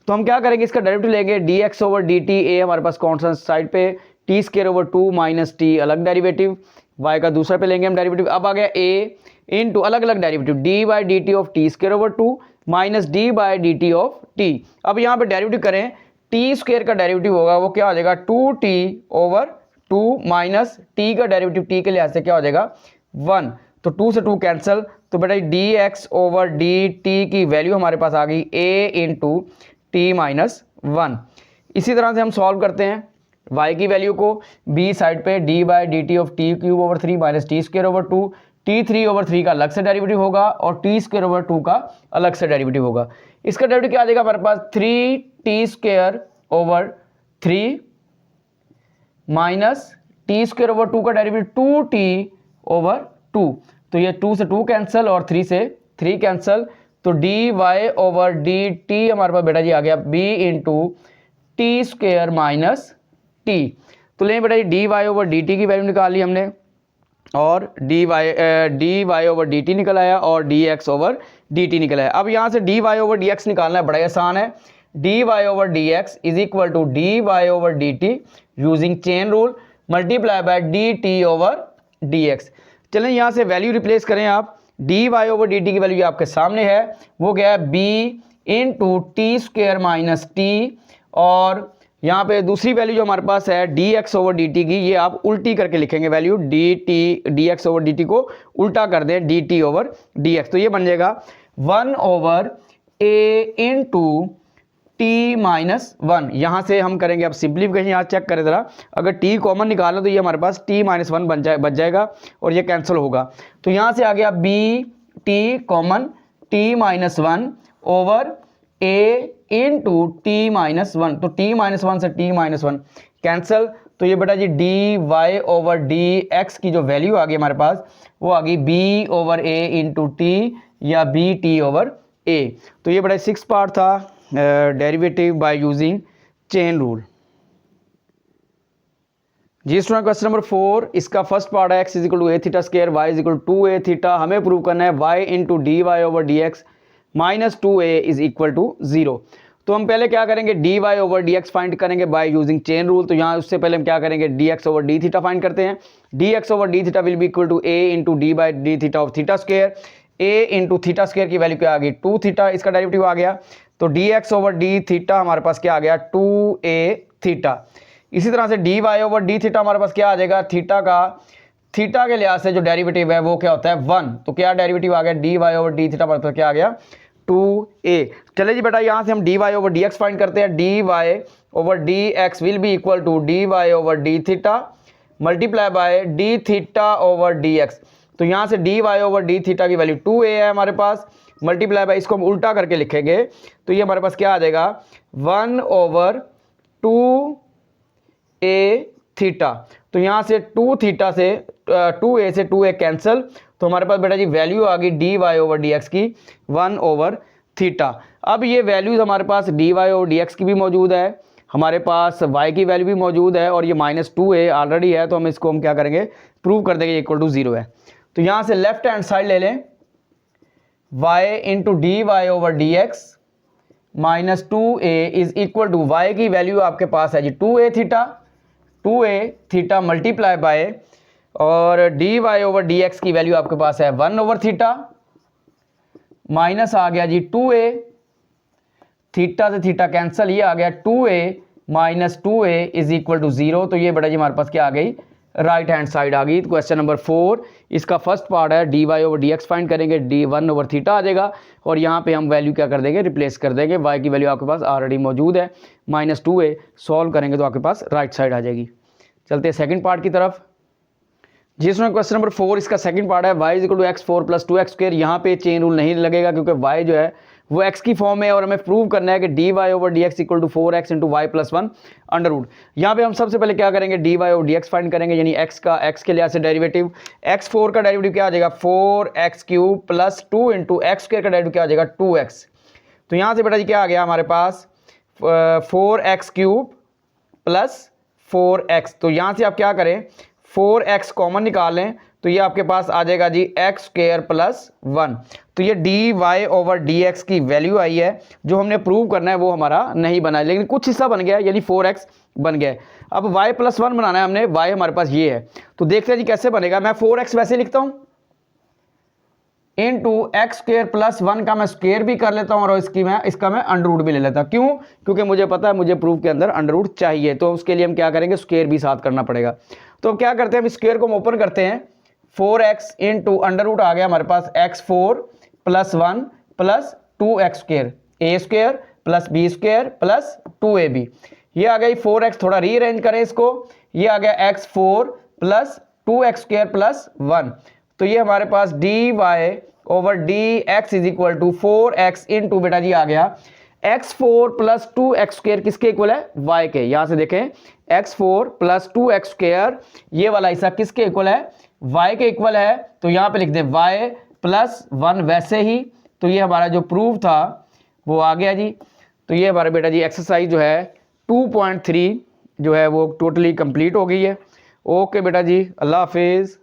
तो हम क्या करेंगे, इसका डेरिवेटिव लेंगे dx ओवर dt, a हमारे पास कॉन्स्टेंट साइड पे, T square over 2 minus T अलग डेरिवेटिव, y का दूसरा पे लेंगे हम डेरिवेटिव। अब आ गया a इंटू अलग अलग derivative D by D T of T square over 2 minus D by D T of T. अब यहाँ पे डेरिवेटिव करें, टी स्क्र का डेरिवेटिव होगा वो क्या हो जाएगा 2t ओवर 2 माइनस टी का डेरिवेटिव टी के लिहाज से क्या हो जाएगा 1, तो 2 से 2 कैंसिल। तो बेटा dx ओवर dt की वैल्यू हमारे पास आ गई a इंटू टी माइनस 1। इसी तरह से हम सॉल्व करते हैं, y की वैल्यू को b साइड पे D by D T of T cube over 3 minus t square over 2, t3/3 का अलग से डेरिवेटिव होगा और t²/2 का अलग से डेरिवेटिव होगा। इसका डेरिवेटिव क्या आ जाएगा हमारे पास 3t²/3 माइनस t²/2 का डेरिवेटिव 2t/2, तो ये 2 से 2 कैंसिल और 3 से 3 कैंसिल, तो dy/dt हमारे पास बेटा जी आ गया b into t² minus t। तो लें बेटा जी dy/dt की वैल्यू निकाल ली हमने और dy/dt निकल आया और dx/dt निकल आया। अब यहाँ से dy/dx निकालना है, बड़ा आसान है। dy/dx is equal to dy/dt using chain rule multiply by dt/dx। चलें यहाँ से वैल्यू रिप्लेस करें आप। dy/dt की वैल्यू आपके सामने है, वो क्या है b into t² minus t, और यहाँ पे दूसरी वैल्यू जो हमारे पास है dx/dt की, ये आप उल्टी करके लिखेंगे वैल्यू dx/dt को उल्टा कर दें dt/dx, तो ये बन जाएगा 1/a इंटू t माइनस 1। यहाँ से हम करेंगे अब सिंप्लीफिकेशन, यहाँ चेक करें ज़रा, अगर t कॉमन निकालो तो ये हमारे पास t माइनस 1 बच जाएगा और ये कैंसिल होगा, तो यहाँ से आ गया b t common t minus 1 over a into T minus 1, तो t माइनस 1 से t माइनस 1 कैंसिल, तो ये बेटा जी dy/dx की जो वैल्यू आ गई हमारे पास वो आ गई b/a इंटू टी या bt/a। तो ये बेटा 6 पार्ट था derivative by using chain rule. जी स्टूडेंट, क्वेश्चन नंबर 4, इसका फर्स्ट पार्ट है x is equal to a theta square y is equal to 2a theta. हमें प्रूव करना है y into dy/dx minus 2a is equal to 0। तो हम पहले क्या करेंगे dy/dx फाइंड करेंगे बाय यूजिंग चेन रूल। तो यहाँ उससे पहले हम क्या करेंगे dx/d थीटा फाइंड करते हैं। dx/d theta will be equal to a into d by d theta of theta square. a into theta square की वैल्यू क्या आ गई 2 थीटा, इसका डेरिवेटिव आ गया, तो dx/d थीटा हमारे पास क्या आ गया 2a थीटा। इसी तरह से dy/d थीटा हमारे पास क्या आ जाएगा, थीटा के लिहाज से जो डेरिवेटिव है वो क्या होता है 1, तो क्या डेरिवेटिव आ गया dy/d थीटा हमारे पास क्या आ गया 2a। चले जी बेटा, यहाँ से हम dy/dx फाइंड करते हैं। dy/dx will be equal to dy/d theta multiply by d थीटा/dx। तो यहाँ से dy/d थीटा की वैल्यू 2a है हमारे पास, मल्टीप्लाई बाय, इसको हम उल्टा करके लिखेंगे तो ये हमारे पास क्या आ जाएगा 1/2a थीटा। तो यहाँ से 2 थीटा से 2a से 2a कैंसिल, तो हमारे पास बेटा जी वैल्यू आ गई dy/dx की 1/थीटा। अब ये वैल्यूज हमारे पास dy/dx की भी मौजूद है, हमारे पास y की वैल्यू भी मौजूद है और ये माइनस 2a ऑलरेडी है, तो हम इसको हम क्या करेंगे प्रूव कर देंगे इक्वल टू 0 है। तो यहाँ से लेफ्ट हैंड साइड ले लें, y into dy/dx minus 2a is equal to y की वैल्यू आपके पास है जी 2a थीटा मल्टीप्लाई बाय, और dy/dx की वैल्यू आपके पास है 1/थीटा माइनस आ गया जी 2a, थीटा से थीटा कैंसिल, ये आ गया 2a minus 2a is equal to 0। तो ये बेटा जी हमारे पास क्या आ गई राइट हैंड साइड आ गई। तो क्वेश्चन नंबर 4, इसका फर्स्ट पार्ट है dy/dx फाइंड करेंगे, d1/थीटा आ जाएगा और यहाँ पे हम वैल्यू क्या कर देंगे रिप्लेस कर देंगे, y की वैल्यू आपके पास ऑलरेडी मौजूद है माइनस 2a, सॉल्व करेंगे तो आपके पास राइट साइड आ जाएगी। चलते हैं सेकंड पार्ट की तरफ। जिसमें क्वेश्चन नंबर 4, इसका सेकंड पार्ट है y is equal to x4 plus 2x²। यहाँ पे चेन रूल नहीं लगेगा क्योंकि y जो है वो x की फॉर्म में है और हमें प्रूव करना है कि dy/dx equal to 4x into y plus 1 under root. यहाँ पे हम सबसे पहले क्या करेंगे dy/dx फाइंड करेंगे, यानी x के लिहाज से डेरिवेटिव, x4 का डेरिवेटिव क्या आ जाएगा 4x³ प्लस 2 इंटू x² का डेरिवेटिव क्या आ जाएगा 2x। तो यहाँ से बेटा जी क्या आ गया हमारे पास 4x³ प्लस 4x। तो यहाँ से आप क्या करें 4x कॉमन निकाल लें तो ये आपके पास आ जाएगा जी x² प्लस 1। तो ये dy/dx की वैल्यू आई है, जो हमने प्रूव करना है वो हमारा नहीं बना है, लेकिन कुछ हिस्सा बन गया यानी 4x बन गया है। अब y प्लस 1 बनाना है हमने, y हमारे पास ये है, तो देखते हैं जी कैसे बनेगा। मैं 4x वैसे लिखता हूँ इंटू x² प्लस 1 का मैं स्क्वेयर भी कर लेता हूँ और इसका मैं अंडर रूट भी ले लेता हूँ। क्यों? क्योंकि मुझे पता है मुझे प्रूफ के अंदर अंडर रूट चाहिए, तो उसके लिए हम क्या करेंगे स्क्वेयर भी साथ करना पड़ेगा। तो क्या करते हैं हम स्क्वेयर को ओपन करते हैं, 4x इंटू अंडर रूट आ गया हमारे पास x4 plus 1 plus 2x² a² plus b² plus 2ab। ये आ गई 4x, थोड़ा रीअरेंज करें इसको, ये आ गया x4 प्लस 2x² प्लस 1, तो ये हमारे पास dy over dx is equal to 4x into बेटा जी आ गया x4 प्लस 2x² किसके इक्वल है, y के। यहां से देखें x4 प्लस 2x² ये वाला हिस्सा किसके इक्वल है, y के इक्वल है, तो यहां पे लिख दें y प्लस 1 वैसे ही। तो ये हमारा जो प्रूफ था वो आ गया जी। तो ये हमारा बेटा जी एक्सरसाइज जो है 2.3 जो है वो टोटली कंप्लीट हो गई है। ओके बेटा जी, अल्लाह हाफिज़।